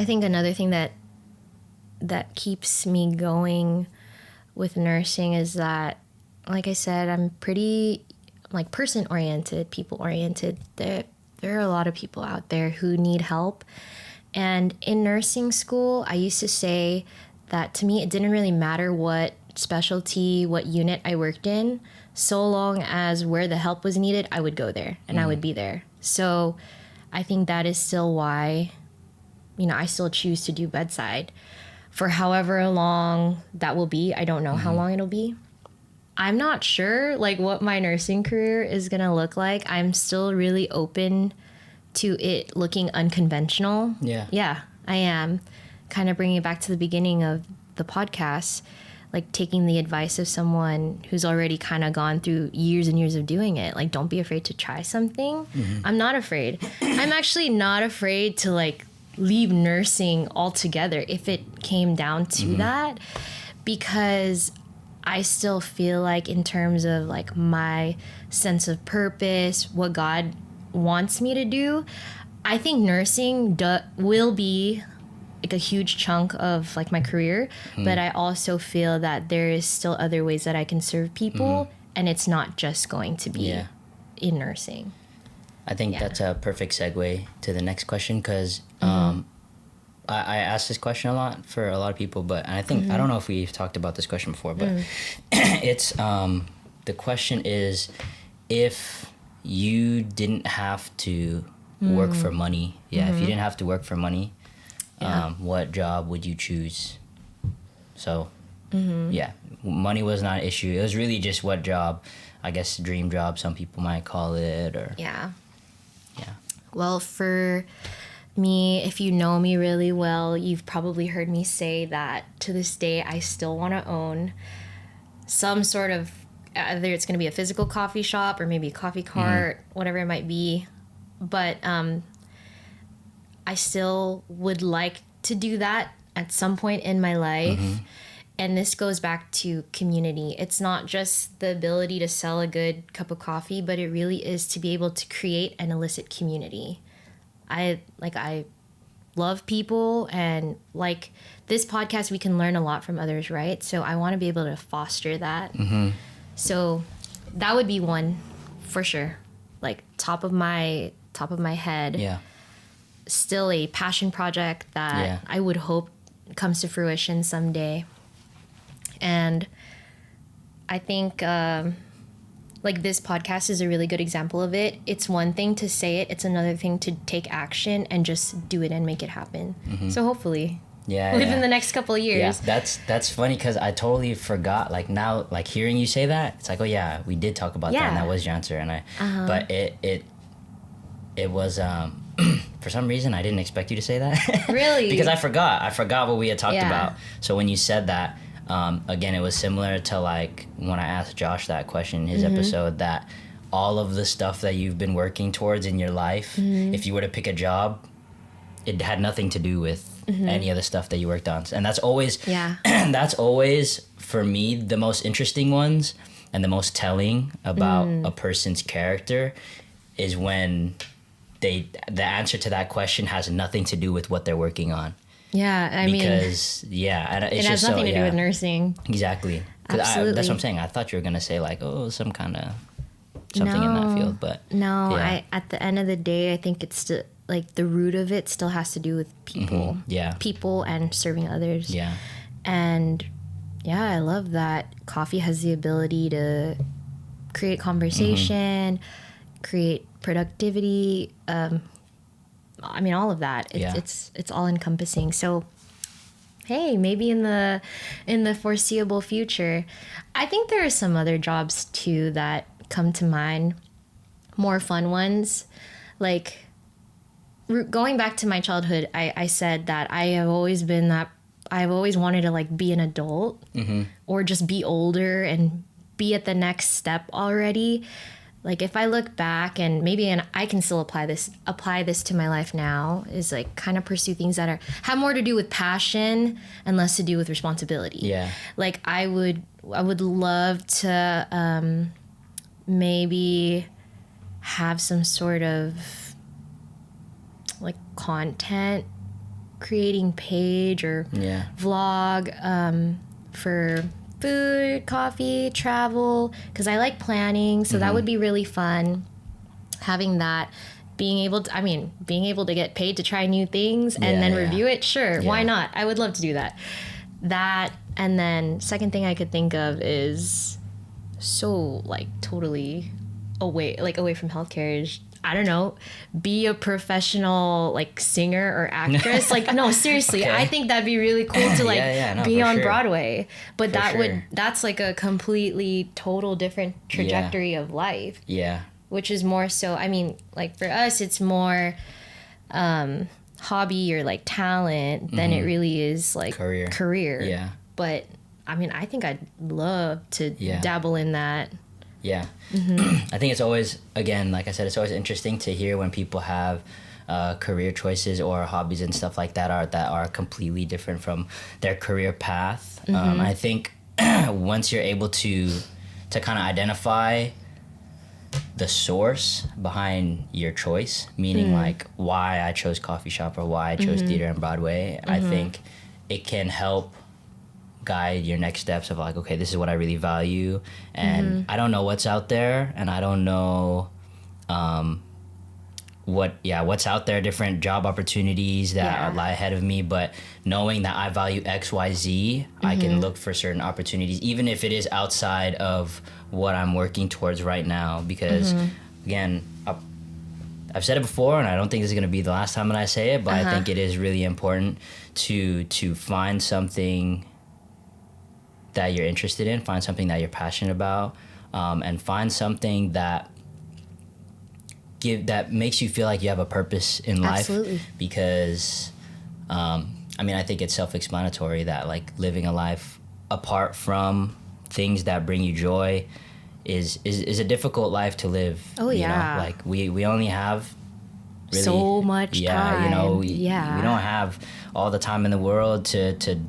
think another thing that keeps me going with nursing is that, like I said, I'm pretty like person-oriented, people-oriented. There are a lot of people out there who need help. And in nursing school, I used to say that to me, it didn't really matter what specialty, what unit I worked in, so long as where the help was needed, I would go there and I would be there. So I think that is still why, I still choose to do bedside for however long that will be. I don't know how long it'll be. I'm not sure like what my nursing career is going to look like. I'm still really open to it looking unconventional. Yeah, I am. Kind of bringing it back to the beginning of the podcast, like taking the advice of someone who's already kind of gone through years and years of doing it. Like, don't be afraid to try something. I'm not afraid. I'm actually not afraid to like leave nursing altogether if it came down to that, because I still feel like in terms of like my sense of purpose, what God wants me to do, I think nursing will be like a huge chunk of like my career, but I also feel that there is still other ways that I can serve people, and it's not just going to be in nursing. I think that's a perfect segue to the next question, because I ask this question a lot for a lot of people, but I think I don't know if we've talked about this question before, but it's the question is, if you didn't have to work for money, if you didn't have to work for money, what job would you choose? So money was not an issue. It was really just what job, I guess, dream job, some people might call it, or well, for me, if you know me really well, you've probably heard me say that to this day I still want to own some sort of, either it's going to be a physical coffee shop or maybe a coffee cart, whatever it might be, but I still would like to do that at some point in my life. And this goes back to community. It's not just the ability to sell a good cup of coffee, but it really is to be able to create and elicit community. I love people, and like this podcast, we can learn a lot from others, right? So I want to be able to foster that. So that would be one for sure. Like top of my head. Still a passion project that I would hope comes to fruition someday. And I think like this podcast is a really good example of it. It's one thing to say it, it's another thing to take action and just do it and make it happen. So hopefully within the next couple of years. Yeah, that's funny because I totally forgot. Like now, like hearing you say that, it's like, oh yeah, we did talk about that, and that was your answer. And but it was for some reason I didn't expect you to say that. Really? Because I forgot what we had talked about. So when you said that, again, it was similar to like when I asked Josh that question in his episode, that all of the stuff that you've been working towards in your life, if you were to pick a job, it had nothing to do with any of the stuff that you worked on. And that's always that's always for me the most interesting ones and the most telling about a person's character is when the answer to that question has nothing to do with what they're working on. Yeah, I mean, because it has nothing to do with nursing. Exactly. Absolutely. That's what I'm saying. I thought you were gonna say like, oh, some kind of something in that field, but no. At the end of the day, I think it's still like the root of it still has to do with people. People and serving others. Yeah. And yeah, I love that coffee has the ability to create conversation, create productivity. I mean, all of that. It's all encompassing. So, hey, maybe in the foreseeable future, I think there are some other jobs too that come to mind, more fun ones. Like going back to my childhood, I said that I've always wanted to like be an adult or just be older and be at the next step already. Like if I look back and I can still apply this to my life now, is like kind of pursue things that have more to do with passion and less to do with responsibility. Yeah. Like I would love to maybe have some sort of like content creating page or vlog for food, coffee, travel, because I like planning, so that would be really fun. Having that, being able to get paid to try new things and then review it, sure, why not? I would love to do that. That, and then second thing I could think of is so like totally away from healthcare is, I don't know, be a professional like singer or actress. Like, no, seriously, I think that'd be really cool to like be on Broadway. But that's like a completely total different trajectory of life. Yeah. Which is more so, I mean, like for us, it's more hobby or like talent than it really is like career. Yeah. But I mean, I think I'd love to dabble in that. Yeah. I think it's always, again, like I said, it's always interesting to hear when people have career choices or hobbies and stuff like that are completely different from their career path. I think once you're able to kind of identify the source behind your choice, meaning like why I chose coffee shop or why I chose theater and Broadway, I think it can help guide your next steps of like, okay, this is what I really value, and I don't know what's out there, and I don't know what's out there, different job opportunities that lie ahead of me, but knowing that I value XYZ, I can look for certain opportunities, even if it is outside of what I'm working towards right now, because again, I've said it before, and I don't think this is going to be the last time that I say it, but I think it is really important to find something that you're interested in, find something that you're passionate about, and find something that makes you feel like you have a purpose in life. Absolutely. Because I mean, I think it's self-explanatory that like living a life apart from things that bring you joy is a difficult life to live. Oh yeah. You know? Like we only have really, so much time. You know, we don't have all the time in the world to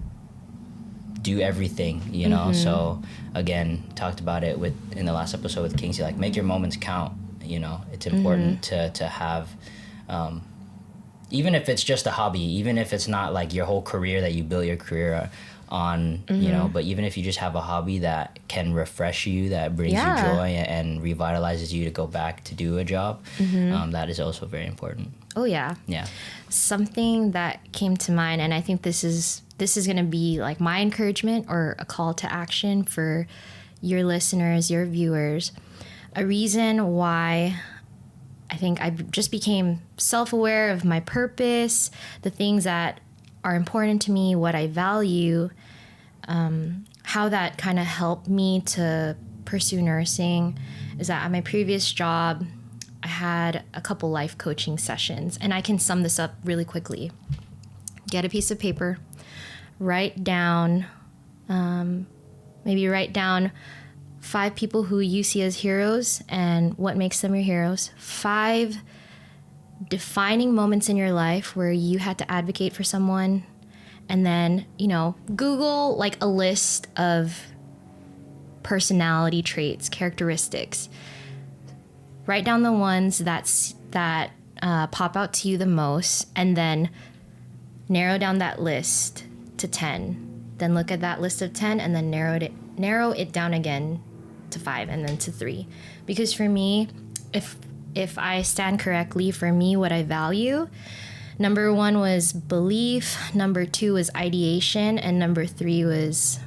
do everything, you know. So again, talked about it in the last episode with Kingsley, like make your moments count, you know. It's important to have even if it's just a hobby, even if it's not like your whole career that you built your career on, you know, but even if you just have a hobby that can refresh you, that brings you joy and revitalizes you to go back to do a job, that is also very important. Oh yeah. Yeah. Something that came to mind, and I think this is going to be like my encouragement or a call to action for your listeners, your viewers. A reason why I think I just became self-aware of my purpose, the things that are important to me, what I value, how that kind of helped me to pursue nursing is that at my previous job, I had a couple life coaching sessions, and I can sum this up really quickly. Get a piece of paper, write down 5 people who you see as heroes and what makes them your heroes. 5 defining moments in your life where you had to advocate for someone. And then, Google like a list of personality traits, characteristics. Write down the ones that pop out to you the most, and then narrow down that list to 10. Then look at that list of 10 and then narrow it down again to 5 and then to 3. Because for me, if I stand correctly, for me, what I value, number 1 was belief, number 2 was ideation, and number 3 was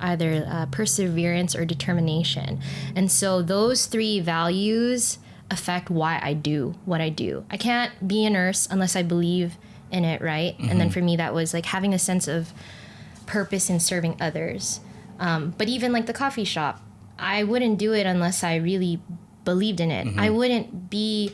either perseverance or determination. And so those 3 values affect why I do what I do. I can't be a nurse unless I believe in it, right? Mm-hmm. And then for me, that was like having a sense of purpose in serving others. But even like the coffee shop, I wouldn't do it unless I really believed in it. Mm-hmm. I wouldn't be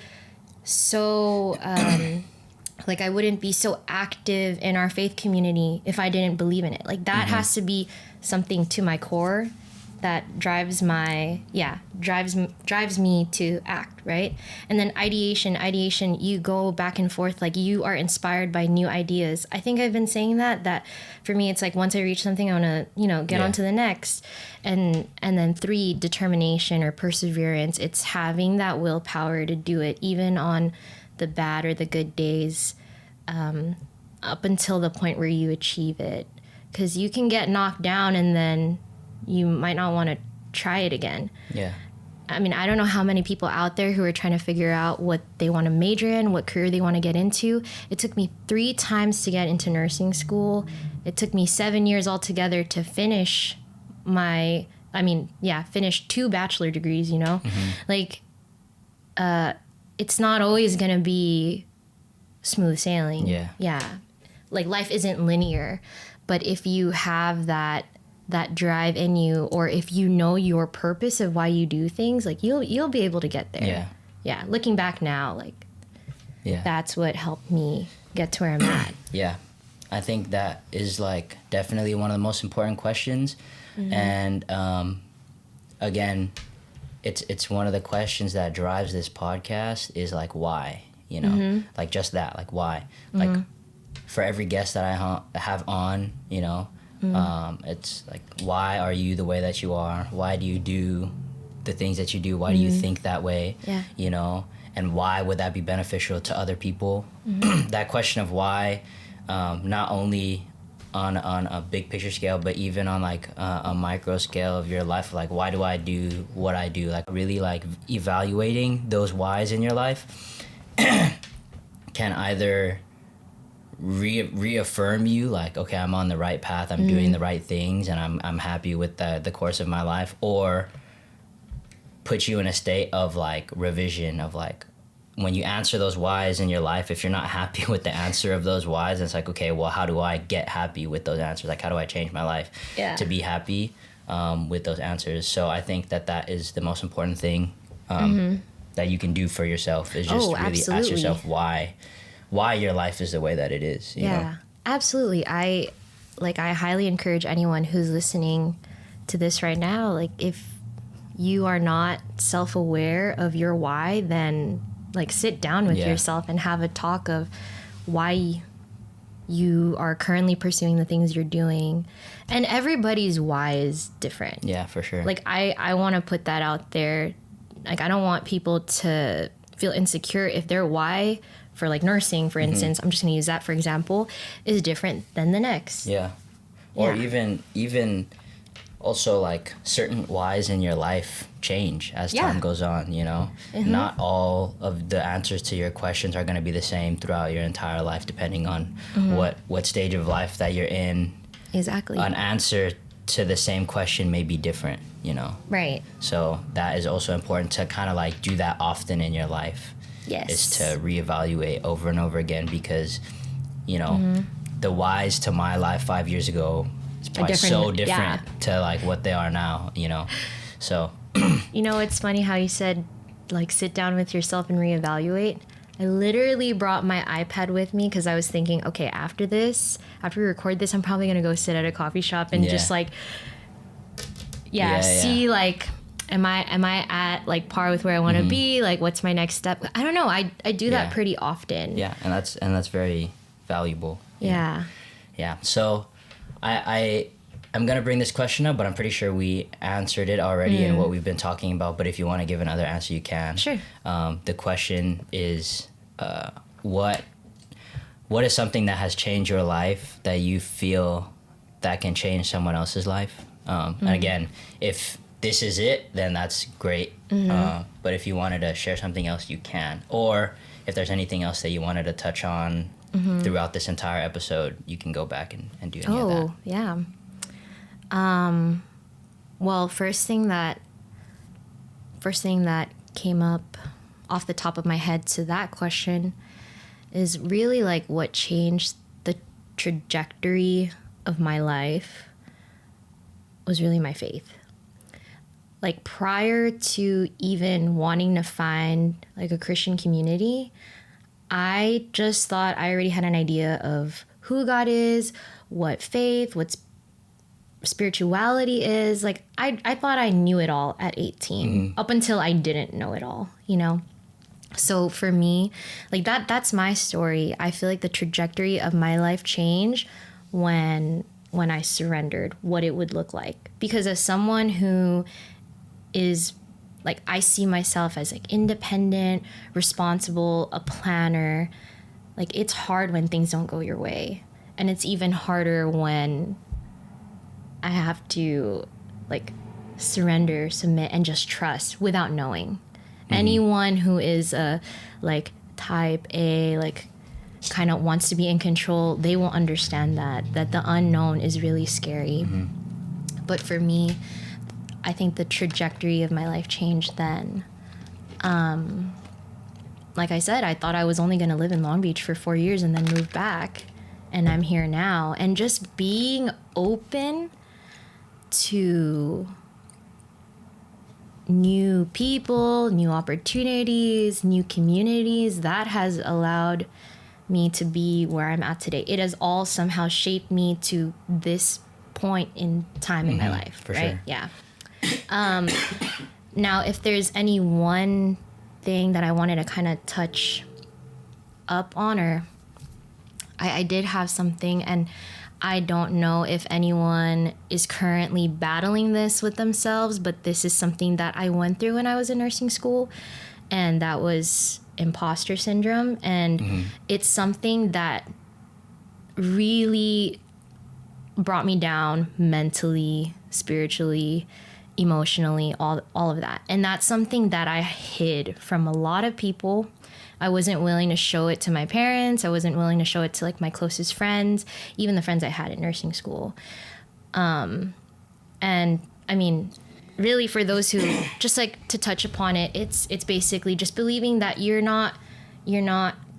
so I wouldn't be so active in our faith community if I didn't believe in it. Like that mm-hmm. has to be something to my core that drives me to act, right? And then ideation, you go back and forth, like you are inspired by new ideas. I think I've been saying that for me, it's like once I reach something, I want to, get on to the next. And then 3, determination or perseverance. It's having that willpower to do it, even on the bad or the good days, up until the point where you achieve it. Because you can get knocked down and then you might not want to try it again. Yeah. I mean, I don't know how many people out there who are trying to figure out what they want to major in, what career they want to get into. It took me 3 times to get into nursing school. It took me 7 years altogether to finish finish 2 bachelor degrees, Mm-hmm. Like, it's not always going to be smooth sailing. Yeah. Yeah. Like, life isn't linear. But if you have that drive in you, or if you know your purpose of why you do things, like you'll be able to get there. Yeah. Yeah. Looking back now, that's what helped me get to where I'm at. Yeah. I think that is like definitely one of the most important questions. Mm-hmm. And again, it's one of the questions that drives this podcast is like, why, mm-hmm. like just that, like why, mm-hmm. like for every guest that I have on, mm-hmm. It's like, why are you the way that you are? Why do you do the things that you do? Why mm-hmm. do you think that way? Yeah. And why would that be beneficial to other people? Mm-hmm. That question of why, not only on a big picture scale, but even on like a micro scale of your life, like why do I do what I do? Like really like evaluating those whys in your life can either reaffirm you like, okay, I'm on the right path, I'm doing the right things, and I'm happy with the course of my life, or put you in a state of like revision of like, when you answer those whys in your life, if you're not happy with the answer of those whys, it's like, okay, well, how do I get happy with those answers? Like, how do I change my life to be happy with those answers? So I think that is the most important thing mm-hmm. that you can do for yourself, is just really ask yourself why your life is the way that it is. You know? Absolutely. I highly encourage anyone who's listening to this right now, like if you are not self-aware of your why, then like sit down with yourself and have a talk of why you are currently pursuing the things you're doing. And everybody's why is different. Yeah, for sure. Like I want to put that out there. Like I don't want people to feel insecure if their why for like nursing, for instance, I'm just going to use that for example, is different than the next. Yeah. Or even also like certain whys in your life change as time goes on, Mm-hmm. Not all of the answers to your questions are going to be the same throughout your entire life, depending on what stage of life that you're in. Exactly. An answer to the same question may be different, Right. So that is also important to kind of like do that often in your life. Yes. Is to reevaluate over and over again, because, the whys to my life 5 years ago is probably so different to like what they are now, you know. So you know, it's funny how you said like sit down with yourself and reevaluate. I literally brought my iPad with me because I was thinking, okay, after we record this, I'm probably gonna go sit at a coffee shop and just like see like am I at like par with where I want to be, like what's my next step. I don't know, I do that pretty often. And that's very valuable. Yeah. So I'm gonna bring this question up, but I'm pretty sure we answered it already in what we've been talking about, but if you want to give another answer you can. Sure. The question is what is something that has changed your life that you feel that can change someone else's life? And again, if this is it, then that's great. But if you wanted to share something else, you can. Or if there's anything else that you wanted to touch on throughout this entire episode, you can go back and do any of that. Oh, yeah. Well, first thing that came up off the top of my head to that question is really like what changed the trajectory of my life was really my faith. Like prior to even wanting to find like a Christian community, I just thought I already had an idea of who God is, what faith, what spirituality is. Like I thought I knew it all at 18, up until I didn't know it all, you know? So for me, like that's my story. I feel like the trajectory of my life changed when I surrendered, what it would look like. Because as someone who is like, I see myself as like independent, responsible, a planner. Like it's hard when things don't go your way. And it's even harder when I have to like surrender, submit, and just trust without knowing. Anyone who is a like type A, like kind of wants to be in control, they will understand that the unknown is really scary. But for me, I think the trajectory of my life changed then. Like I said, I thought I was only going to live in Long Beach for 4 years and then move back. And I'm here now. And just being open to new people, new opportunities, new communities, that has allowed me to be where I'm at today. It has all somehow shaped me to this point in time in my life, for right? Sure. Yeah. Now, if there's any one thing that I wanted to kind of touch up on, or I did have something, and I don't know if anyone is currently battling this with themselves, but this is something that I went through when I was in nursing school, and that was imposter syndrome. And it's something that really brought me down mentally, spiritually, emotionally, all of that. And that's something that I hid from a lot of people. I wasn't willing to show it to my parents. I wasn't willing to show it to like my closest friends, even the friends I had in nursing school. And I mean, really, for those who just like to touch upon it, it's basically just believing that you're not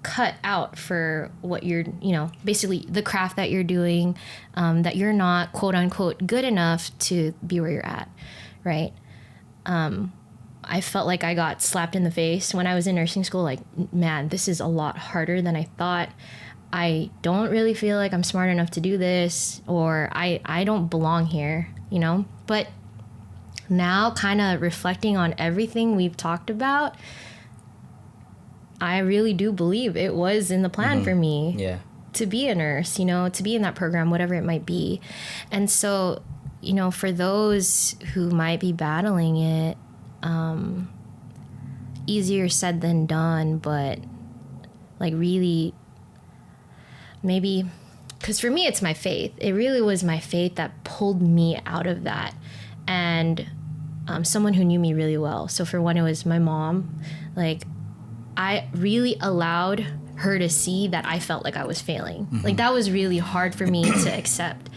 cut out for what you're, you know, basically the craft that you're doing, that you're not quote unquote good enough to be where you're at, right? I felt like I got slapped in the face when I was in nursing school. Like, man, this is a lot harder than I thought. I don't really feel like I'm smart enough to do this, or I don't belong here, you know? But now, kind of reflecting on everything we've talked about, I really do believe it was in the plan for me to be a nurse, you know, to be in that program, whatever it might be. And so, you know, for those who might be battling it, easier said than done, but like really maybe, because for me it's my faith. It really was my faith that pulled me out of that. And someone who knew me really well. So for one, it was my mom. Like, I really allowed her to see that I felt like I was failing. Like, that was really hard for me to accept.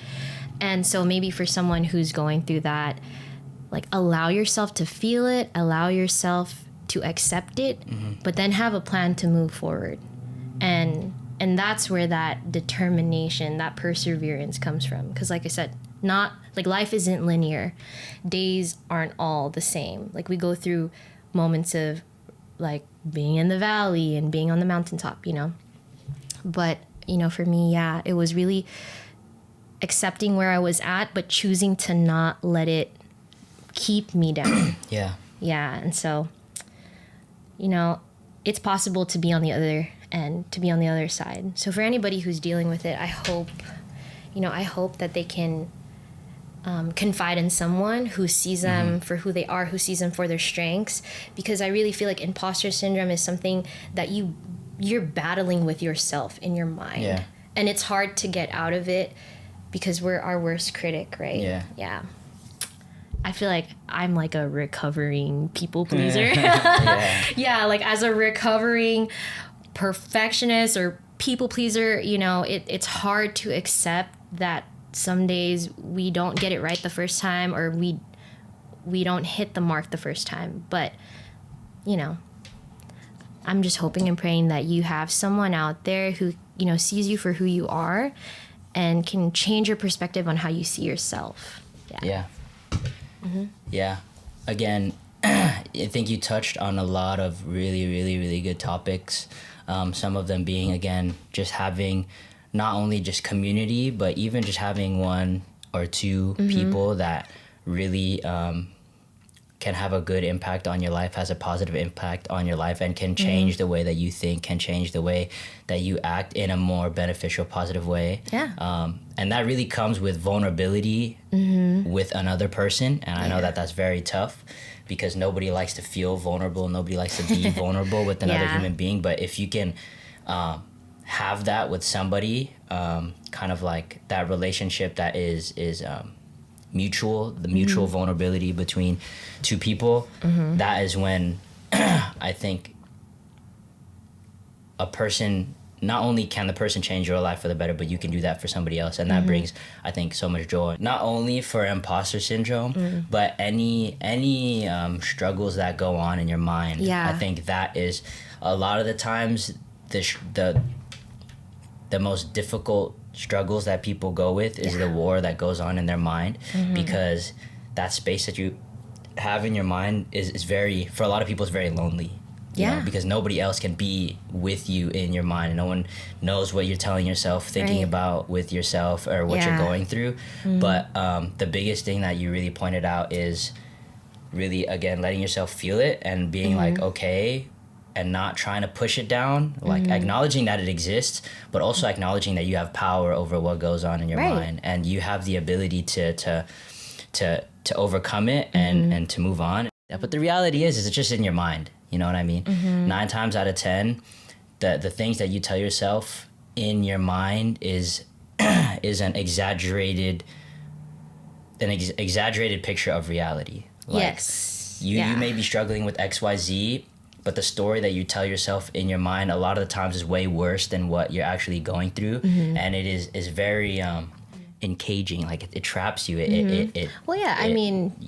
And so maybe for someone who's going through that, like, allow yourself to feel it, allow yourself to accept it, but then have a plan to move forward. And And that's where that determination, that perseverance comes from. Because like I said, not like life isn't linear. Days aren't all the same. Like we go through moments of like being in the valley and being on the mountaintop, you know. But, you know, for me, yeah, it was really accepting where I was at, but choosing to not let it keep me down. Yeah. Yeah. And so, you know, it's possible to be on the other end, to be on the other side. So for anybody who's dealing with it, I hope that they can confide in someone who sees them for who they are, who sees them for their strengths. Because I really feel like imposter syndrome is something that you're battling with yourself in your mind. Yeah. And it's hard to get out of it because we're our worst critic, right? Yeah. Yeah. I feel like I'm like a recovering people pleaser. Yeah. Yeah, like as a recovering perfectionist or people pleaser, you know, it's hard to accept that some days we don't get it right the first time, or we don't hit the mark the first time. But, you know, I'm just hoping and praying that you have someone out there who, you know, sees you for who you are and can change your perspective on how you see yourself. Yeah. Yeah. Again, I think you touched on a lot of really, really, really good topics. Some of them being, again, just having not only just community, but even just having one or two people that really can have a good impact on your life, has a positive impact on your life, and can change the way that you think, can change the way that you act in a more beneficial, positive way. Yeah. And that really comes with vulnerability with another person. And I know that that's very tough because nobody likes to feel vulnerable. Nobody likes to be vulnerable with another human being. But if you can have that with somebody, kind of like that relationship that is mutual, the mutual vulnerability between two people, that is when I think a person, not only can the person change your life for the better, but you can do that for somebody else. And that brings, I think, so much joy, not only for imposter syndrome, but any struggles that go on in your mind. Yeah. I think that is a lot of the times the most difficult struggles that people go with is the war that goes on in their mind, because that space that you have in your mind is very, for a lot of people, is very lonely. You know, because nobody else can be with you in your mind. No one knows what you're telling yourself, thinking about with yourself, or what you're going through. But the biggest thing that you really pointed out is really, again, letting yourself feel it and being like, okay, and not trying to push it down, like acknowledging that it exists, but also acknowledging that you have power over what goes on in your mind, and you have the ability to overcome it and to move on. But the reality is it's just in your mind. You know what I mean? 9 times out of 10, the things that you tell yourself in your mind is an exaggerated picture of reality. Like, Yes. You may be struggling with XYZ, but the story that you tell yourself in your mind a lot of the times is way worse than what you're actually going through, and it is very encaging. Like it traps you. It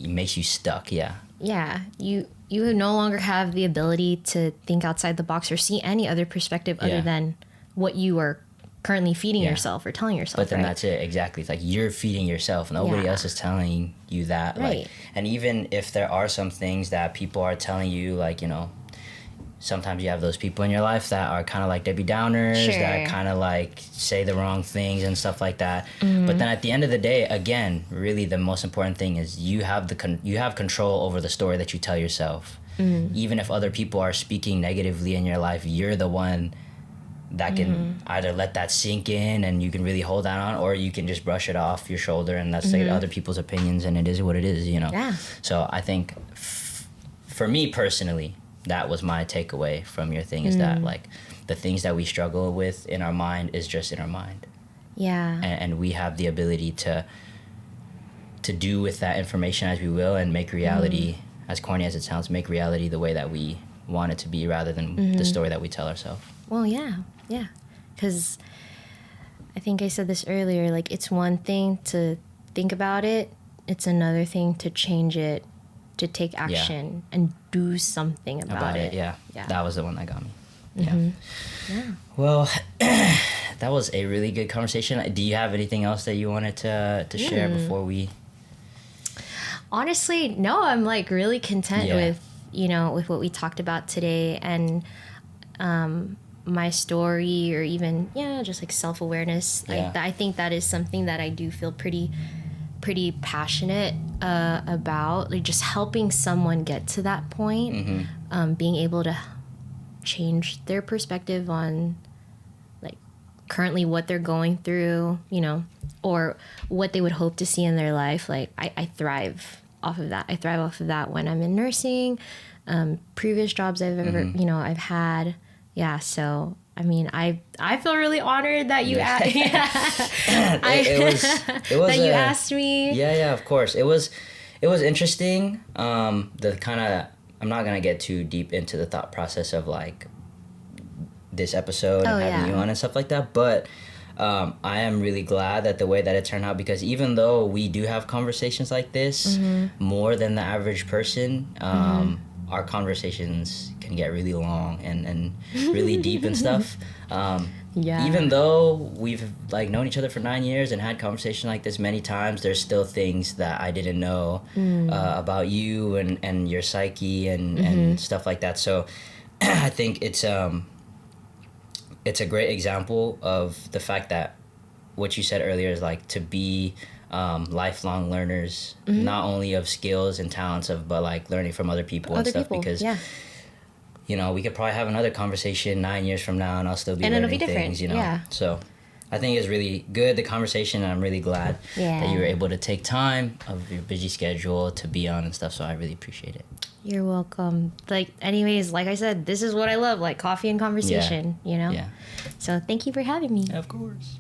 makes you stuck. Yeah, you no longer have the ability to think outside the box or see any other perspective other than what you are currently feeding yourself or telling yourself. But then that's it, exactly. It's like you're feeding yourself. Nobody else is telling you that. Right. Like, and even if there are some things that people are telling you, like, you know, sometimes you have those people in your life that are kind of like Debbie Downers, that kind of like say the wrong things and stuff like that. But then at the end of the day, again, really the most important thing is you have you have control over the story that you tell yourself. Even if other people are speaking negatively in your life, you're the one that can either let that sink in and you can really hold that on, or you can just brush it off your shoulder and that's like other people's opinions, and it is what it is, you know? Yeah. So I think for me personally, that was my takeaway from your thing, is that like the things that we struggle with in our mind is just in our mind. Yeah. And we have the ability to do with that information as we will, and make reality, as corny as it sounds, make reality the way that we want it to be, rather than the story that we tell ourselves. Well, yeah. Because I think I said this earlier, like it's one thing to think about it, it's another thing to change it, to take action and do something about it. Yeah. That was the one that got me. Yeah. Well, that was a really good conversation. Do you have anything else that you wanted to share before we? Honestly, no, I'm like really content Yeah. with, with what we talked about today, and my story, or even, just like self-awareness. Yeah. I think that is something that I do feel pretty passionate about, like just helping someone get to that point, being able to change their perspective on like currently what they're going through, or what they would hope to see in their life. Like I thrive off of that. I thrive off of that when I'm in nursing, previous jobs I've ever, I've had. Yeah. So, I mean, I feel really honored that you it was that you asked me. Yeah, of course. It was interesting. The kind of, I'm not gonna get too deep into the thought process of like this episode and having you on and stuff like that, but I am really glad that the way that it turned out, because even though we do have conversations like this more than the average person, our conversations can get really long and really deep and stuff. Even though we've like known each other for 9 years and had conversations like this many times, there's still things that I didn't know about you and your psyche and stuff like that. So I think it's a great example of the fact that what you said earlier is like to be lifelong learners, not only of skills and talents but like learning from other people and stuff. Because we could probably have another conversation 9 years from now and I'll still be learning it'll be different. things, So I think it's really good, the conversation, and I'm really glad that you were able to take time of your busy schedule to be on and stuff. So I really appreciate it. You're welcome. Like, anyways, like I said, this is what I love, like coffee and conversation, Yeah. So thank you for having me. Of course.